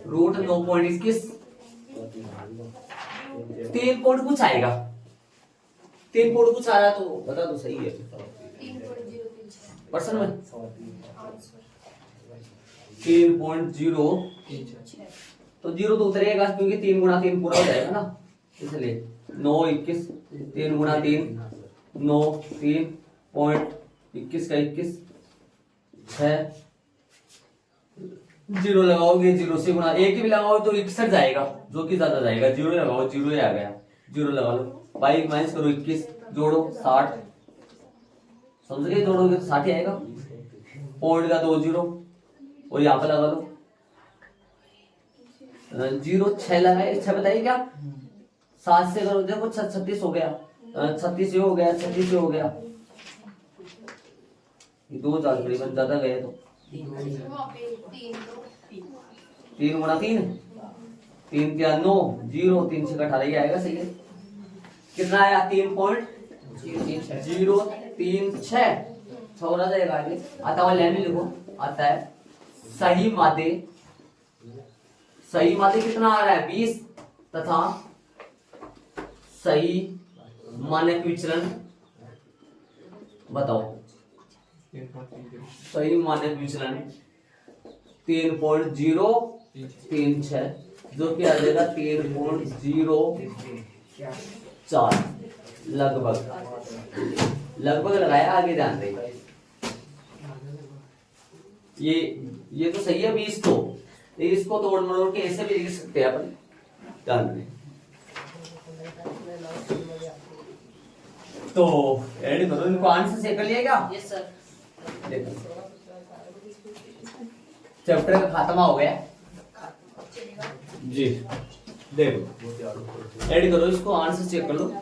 रूट 9.21 3 पॉइंट कुछ आएगा, 3 पॉइंट कुछ आ रहा तो बता दो सही है पर्सन में 3.0 तो 0 तो उतरेगा क्योंकि 3 गुणा 3 पूरा हो जाएगा ना, इसलिए 9 21 3 गुणा 3 9 3.21 का 21 6 0 लगाओगे 0 से गुणा एक ही भी लगाओ तो 61 जाएगा, जो कि ज्यादा जाएगा 0 लगाओ 0 ही आ गया 0 लगा लो, 22 माइनस करो 21 जोड़ो 60 समझ गए, जोड़ोगे तो 60 ही आएगा, पॉइंट का 2 0 और यहाँ पे लगा लो 0 6 लगाए 6 बताइए क्या 7 से करो देखो 36 हो गया 36 हो गया 36 हो गया, ये 2 तकरीबन ज्यादा गए तो 3 गुणा 3 3 क्या 9 0 3 6 18 ही आएगा सही है, कितना आया 3.036 हो जाएगा आगे, आता हुआ लाइन में लिखो आता है सही मादे कितना आ रहा है 20 तथा सही मानक विचलन बताओ, सही मानक विचलन 3.036 जो कि आ जाएगा 3.04 लगभग लगाया। आगे ध्यान देंगे ये तो सही है 20 तो इसको तोड़ मरोड़ के ऐसे भी लिख सकते हैं अपन। ध्यान दें तो रेडी करो इनको आंसर चेक कर लिया क्या? Yes sir. देखो चैप्टर का खात्मा हो गया जी। देखो रेडी करो इसको आंसर चेक कर लो।